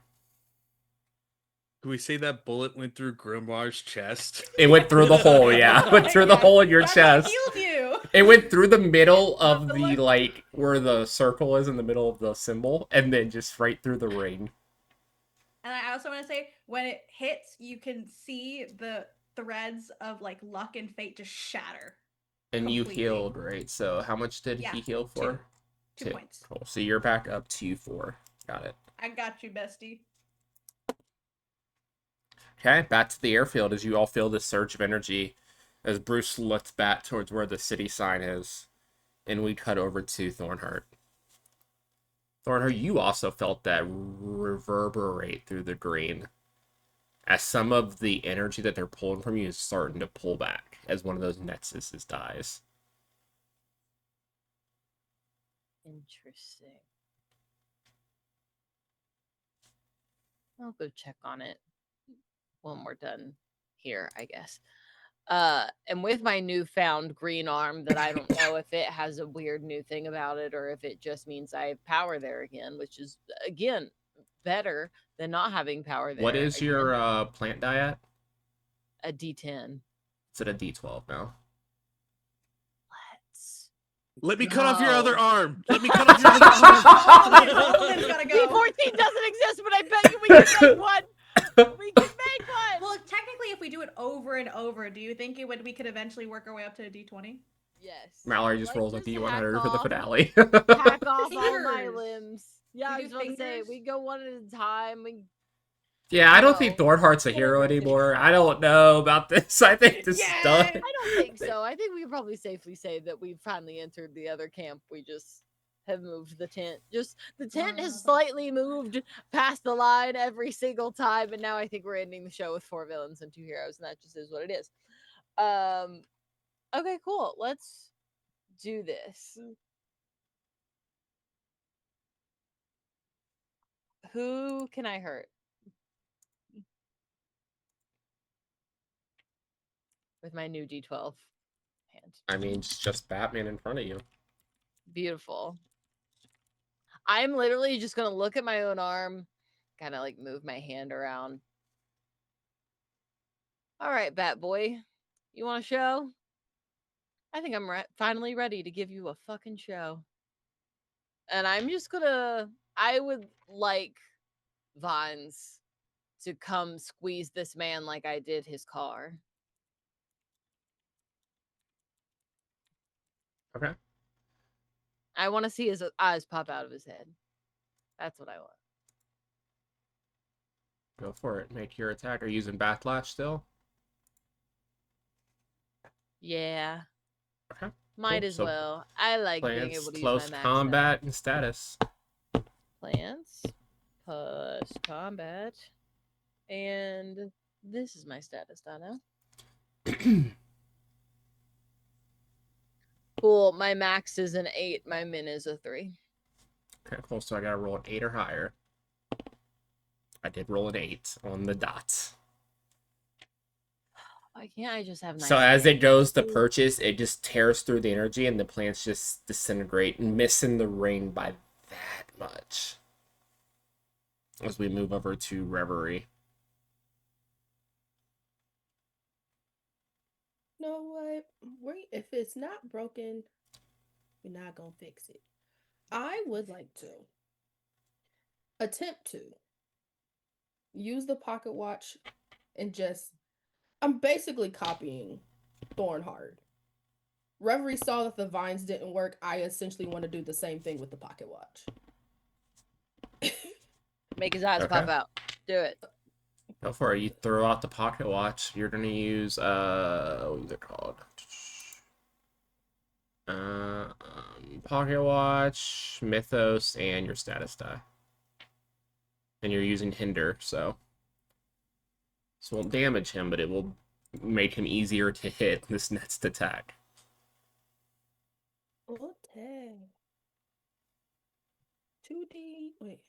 Can we say that bullet went through Grimoire's chest? It went through the hole, yeah. It went through the hole in your That's what chest. healed you. It went through the middle of The the, look- like, where the circle is in the middle of the symbol, and then just right through the ring. And I also want to say, when it hits, you can see the threads of like luck and fate just shatter. And you Completely. healed, right? So how much did Yeah, he heal for? 2 points. Cool. So you're back up to 4. Got it. I got you, bestie. Okay, back to the airfield as you all feel this surge of energy as Bruce looks back towards where the city sign is. And we cut over to Thornheart. Thornheart, you also felt that reverberate through the green. As some of the energy that they're pulling from you is starting to pull back as one of those nexuses dies. Interesting. I'll go check on it when we're done here, I guess. And with my newfound green arm that I don't know if it has a weird new thing about it or if it just means I have power there again, which is again better than not having power there. What is again. your plant diet? A D10? It's at a D12 now. Let's Let me cut off your other No. arm. Let me cut off your other Alden's arm. gotta go. D14 doesn't exist, but I bet you we can make one. We can make one. Well, technically, if we do it over and over, do you think we could eventually work our way up to a D20? Yes. Mallory just Like, rolls a just D100 for the hack finale. Hack off all my Fingers. limbs. Yeah, I We was do about to say fingers? we go one at a time. Yeah, I don't think No. Thornheart's a hero anymore. I don't know about this. I think this is done. I don't think so. I think we can probably safely say that we've finally entered the other camp. We just have moved the tent. Just the tent has slightly moved past the line every single time, and now I think we're ending the show with 4 villains and 2 heroes, and that just is what it is. Okay, cool. Let's do this. Who can I hurt? With my new D12 hand. I mean, it's just Batman in front of you. Beautiful. I'm literally just gonna look at my own arm, kind of like move my hand around. All right, Bat Boy, you want a show? I think I'm finally ready to give you a fucking show. And I'm just gonna. I would like Vines to come squeeze this man like I did his car. Okay. I want to see his eyes pop out of his head. That's what I want. Go for it. Make your attack. Are you using Backlash still? Yeah. Okay. Might Cool. as So well. I like being Plants, able to close use my max combat, and status. plants plus combat, and this is my status, Donna. Cool. My max is an 8. My min is a 3. Okay, cool. So I gotta roll an 8 or higher. I did roll an 8 on the dot. Why can't I just have nice So as it things? goes to purchase, it just tears through the energy and the plants just disintegrate, missing the rain by that much. As we move over to Reverie. You know what? If it's not broken, we're not gonna fix it. I would like to attempt to use the pocket watch and just I'm basically copying Thornhard. Reverie saw that the vines didn't work. I essentially want to do the same thing with the pocket watch. Make his eyes Okay. pop out. Do it. Go for it. You throw out the pocket watch. You're gonna use what is it called? Pocket watch, Mythos, and your status die. And you're using Hinder, so this won't damage him, but it will make him easier to hit this next attack. Oh, dang. 2D. Wait.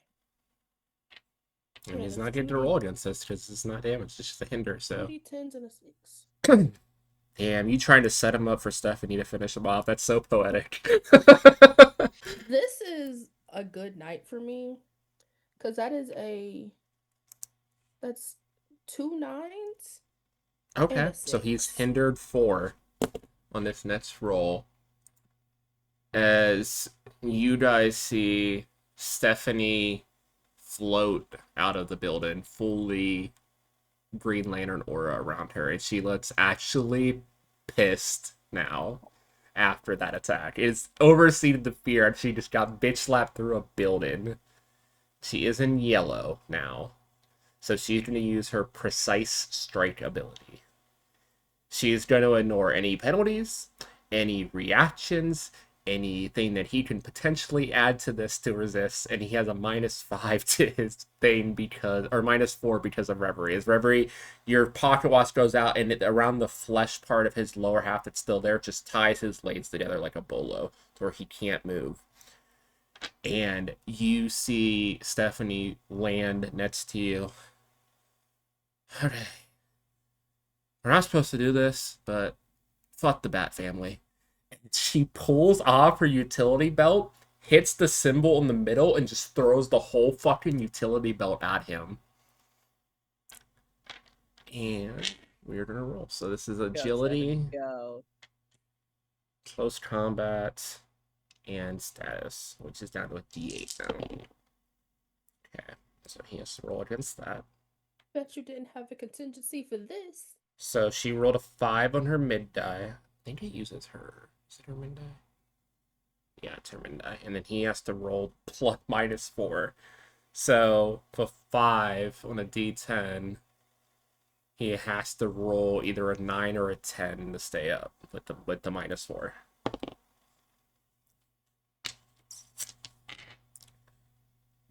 And Yeah, he's that's not getting to 2D. roll against this because it's not damaged. It's just a Hinder, so. 2D10s and a 6. Damn, you trying to set him up for Stephanie to finish him off. That's so poetic. This is a good night for me. Because that's 2 9s. Okay, a so he's 6. hindered 4 on this next roll. As you guys see Stephanie float out of the building, fully Green Lantern aura around her, and she looks actually pissed now after that attack. It's overseeded the fear, and she just got bitch slapped through a building. She is in yellow now, so she's going to use her Precise Strike ability. She's going to ignore any penalties, any reactions, anything that he can potentially add to this to resist, and he has a -5 to his thing because, or -4 because of Reverie. As Reverie, your pocket watch goes out, and around the flesh part of his lower half that's still there, just ties his legs together like a bolo, to where he can't move. And you see Stephanie land next to you. Okay. We're not supposed to do this, but fuck the Bat family. And she pulls off her utility belt, hits the symbol in the middle, and just throws the whole fucking utility belt at him. And we're gonna roll. So this is agility, Go. close combat, and status, which is down to a D8 now. Okay, so he has to roll against that. Bet you didn't have a contingency for this. So she rolled a 5 on her mid die. I think it uses her. Is it her mid die? Yeah, it's her mid die. And then he has to roll -4. So for 5 on a D10, he has to roll either a 9 or a 10 to stay up with the -4.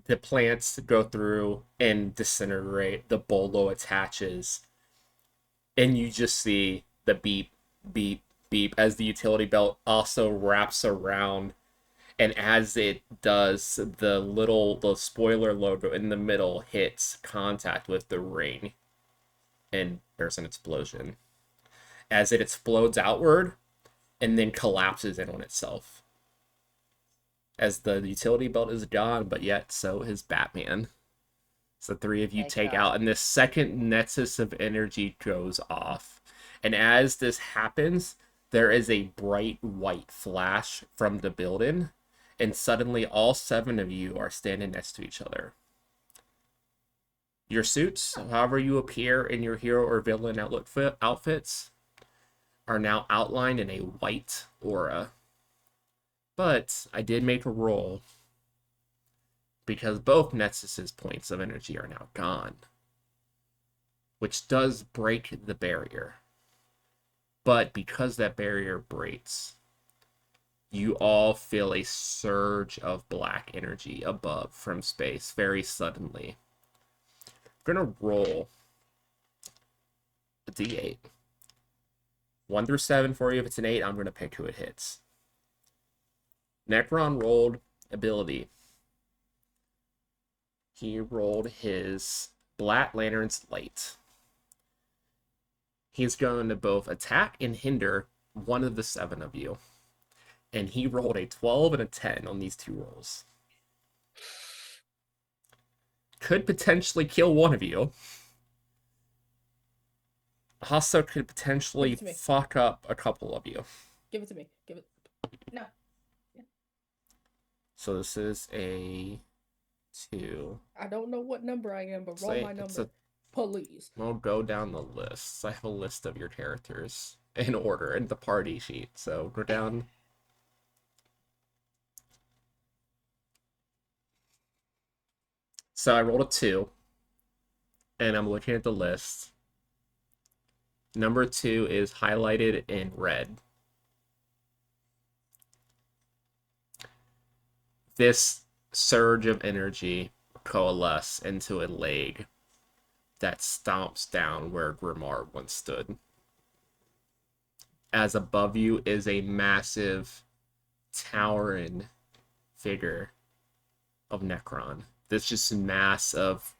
The plants go through and disintegrate. The bolo attaches. And you just see the beep, beep, beep as the utility belt also wraps around. And as it does, the spoiler logo in the middle hits contact with the ring. And there's an explosion. As it explodes outward and then collapses in on itself. As the utility belt is gone, but yet so is Batman. So 3 of you Thank take God. out, and this second nexus of energy goes off. And as this happens, there is a bright white flash from the building, and suddenly all 7 of you are standing next to each other. Your suits, however you appear in your hero or villain outfits, are now outlined in a white aura. But I did make a roll, because both Nexus's points of energy are now gone, which does break the barrier. But because that barrier breaks, you all feel a surge of black energy above from space very suddenly. I'm gonna roll a D8. 1 through 7 for you. If it's an 8, I'm gonna pick who it hits. Necron rolled ability. He rolled his Black Lantern's Light. He's going to both attack and hinder one of the 7 of you. And he rolled a 12 and a 10 on these 2 rolls. Could potentially kill one of you. Also could potentially Give it to me. fuck up a couple of you. Give it to me. Give it. No. So this is a 2. I don't know what number I am, but roll Say my it's number, please. We'll go down the list. I have a list of your characters in order in the party sheet. So go down. So I rolled a 2. And I'm looking at the list. Number 2 is highlighted in red. This surge of energy coalesce into a leg that stomps down where Grimmar once stood. As above you is a massive, towering figure of Necron. This just mass of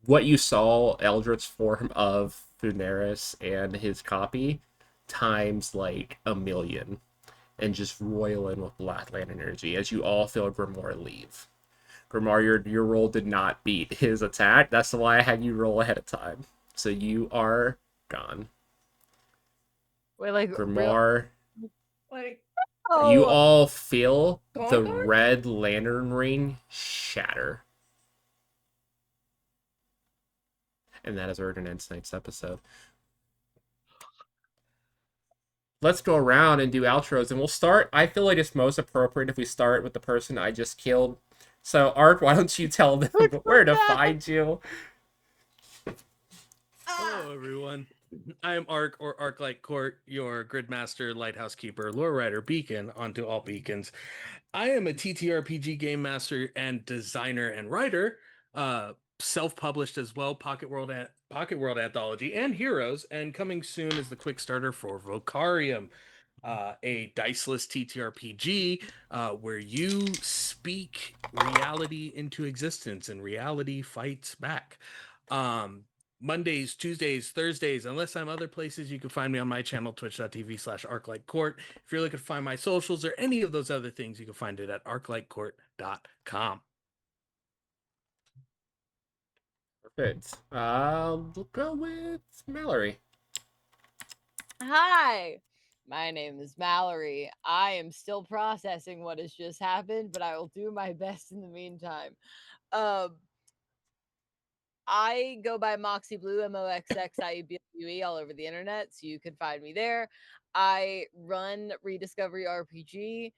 what you saw Eldritch form of Funeris and his copy times like a million, and just roiling with Blackland energy as you all feel Grimoire leave. Grimoire, your roll did not beat his attack. That's why I had you roll ahead of time. So you are gone. Wait, like Grimoire, Like, you all feel Gone, the gone? red lantern ring shatter. And that is where we're going to end tonight's episode. Let's go around and do outros, and we'll start. I feel like it's most appropriate if we start with the person I just killed. So, Ark, why don't you tell them where to find you? Hello, everyone. I am Ark, or Arc-Light Court, your Gridmaster, Lighthouse Keeper, Lore Rider, Beacon onto all beacons. I am a TTRPG game master and designer and writer, self-published as well, Pocket World Anthology and Heroes, and coming soon is the quick starter for Vocarium, a diceless TTRPG where you speak reality into existence and reality fights back. Mondays, Tuesdays, Thursdays, unless I'm other places, you can find me on my channel, twitch.tv/ArclightCourt. If you're looking to find my socials or any of those other things, you can find it at arclightcourt.com. Perfect. We'll go with Mallory. Hi, my name is Mallory. I am still processing what has just happened, but I will do my best in the meantime. I go by Moxie Blue, MOXXIEBLUE, all over the internet, so you can find me there. I run Rediscovery RPG.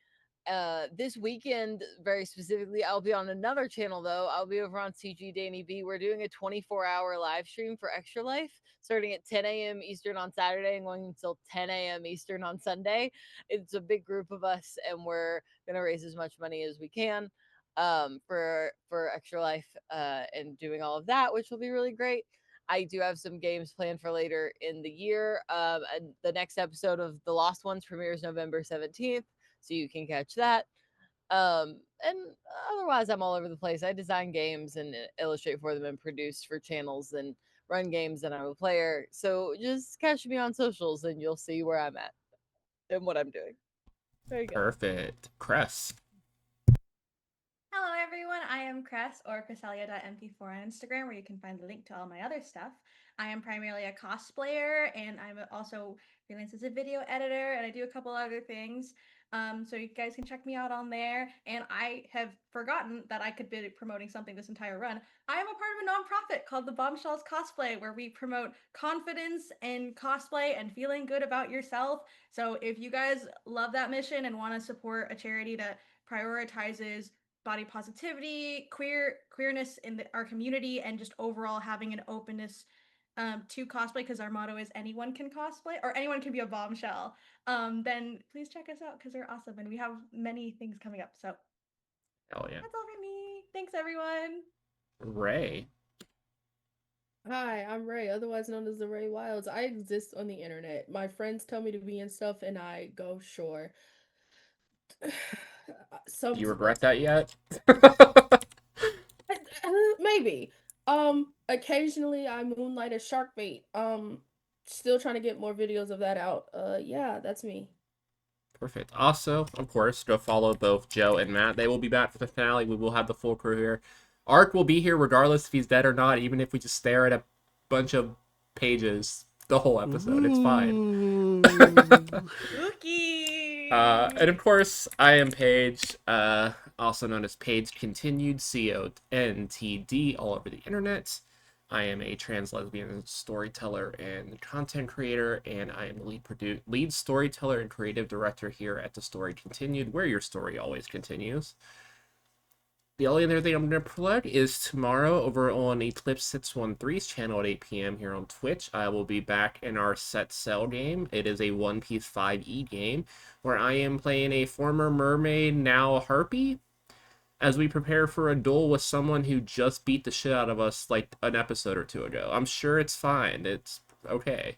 This weekend, very specifically, I'll be on another channel though. I'll be over on CG Danny B. We're doing a 24-hour live stream for Extra Life, starting at 10 a.m. Eastern on Saturday and going until 10 a.m. Eastern on Sunday. It's a big group of us, and we're gonna raise as much money as we can for Extra Life and doing all of that, which will be really great. I do have some games planned for later in the year. And the next episode of The Lost Ones premieres November 17th, so you can catch that. And otherwise, I'm all over the place. I design games and illustrate for them and produce for channels and run games, and I'm a player. So just catch me on socials and you'll see where I'm at and what I'm doing. There you go. Perfect. Cress. hello, everyone. I am Cress, or Cresselia.mp4 on Instagram, where you can find the link to all my other stuff. I am primarily a cosplayer, and I'm also freelance as a video editor, and I do a couple other things. So you guys can check me out on there. And I have forgotten that I could be promoting something this entire run. I am a part of a nonprofit called the Bombshells Cosplay, where we promote confidence in cosplay and feeling good about yourself. So if you guys love that mission and want to support a charity that prioritizes body positivity, queerness in our community, and just overall having an openness to cosplay, because our motto is anyone can cosplay, or anyone can be a bombshell, then please check us out because they're awesome and we have many things coming up. So Hell yeah. that's all from me. Thanks, everyone. Ray. Hi, I'm Ray, otherwise known as the Ray Wilds. I exist on the internet. My friends tell me to be in stuff, and I go, sure. Do you regret that yet? Maybe. Occasionally I moonlight as shark bait. still trying to get more videos of that out. Yeah, that's me. Perfect. Also, of course, go follow both Joe and Matt. They will be back for the finale. We will have the full crew here. Ark will be here regardless if he's dead or not, even if we just stare at a bunch of pages the whole episode. It's fine. Spooky. And of course, I am Paige, also known as Paige Continued, CONTD, all over the internet. I am a trans lesbian storyteller and content creator, and I am the lead storyteller and creative director here at The Story Continued, where your story always continues. The only other thing I'm going to plug is tomorrow over on Eclipse 613's channel at 8 p.m. here on Twitch. I will be back in our Set Sail game. It is a One Piece 5e game where I am playing a former mermaid, now a harpy, as we prepare for a duel with someone who just beat the shit out of us like an episode or two ago. I'm sure it's fine. It's okay.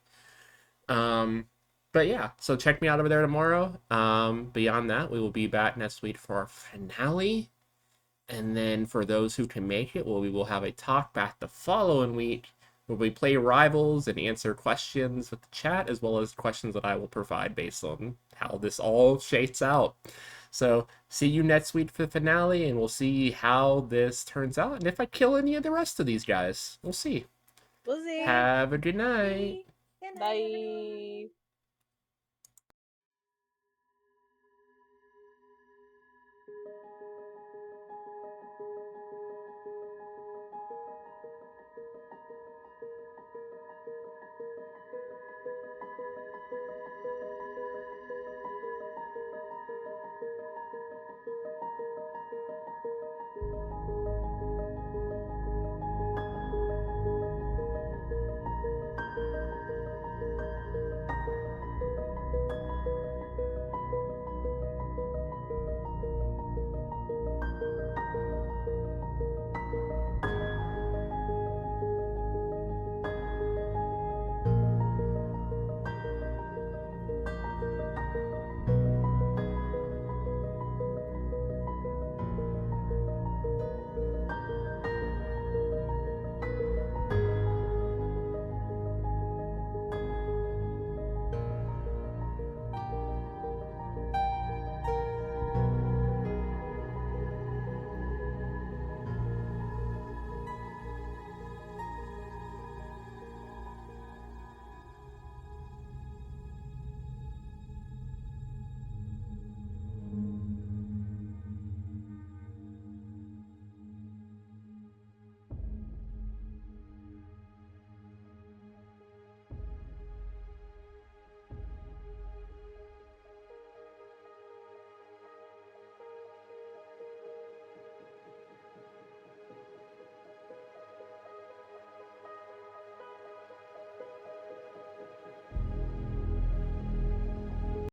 But yeah, so check me out over there tomorrow. Beyond that, we will be back next week for our finale. And then for those who can make it, we will have a talk back the following week where we play Rivals and answer questions with the chat, as well as questions that I will provide based on how this all shakes out. So see you next week for the finale, and we'll see how this turns out. And if I kill any of the rest of these guys, we'll see. We'll see. Have a good night. Good night, Bye. everyone.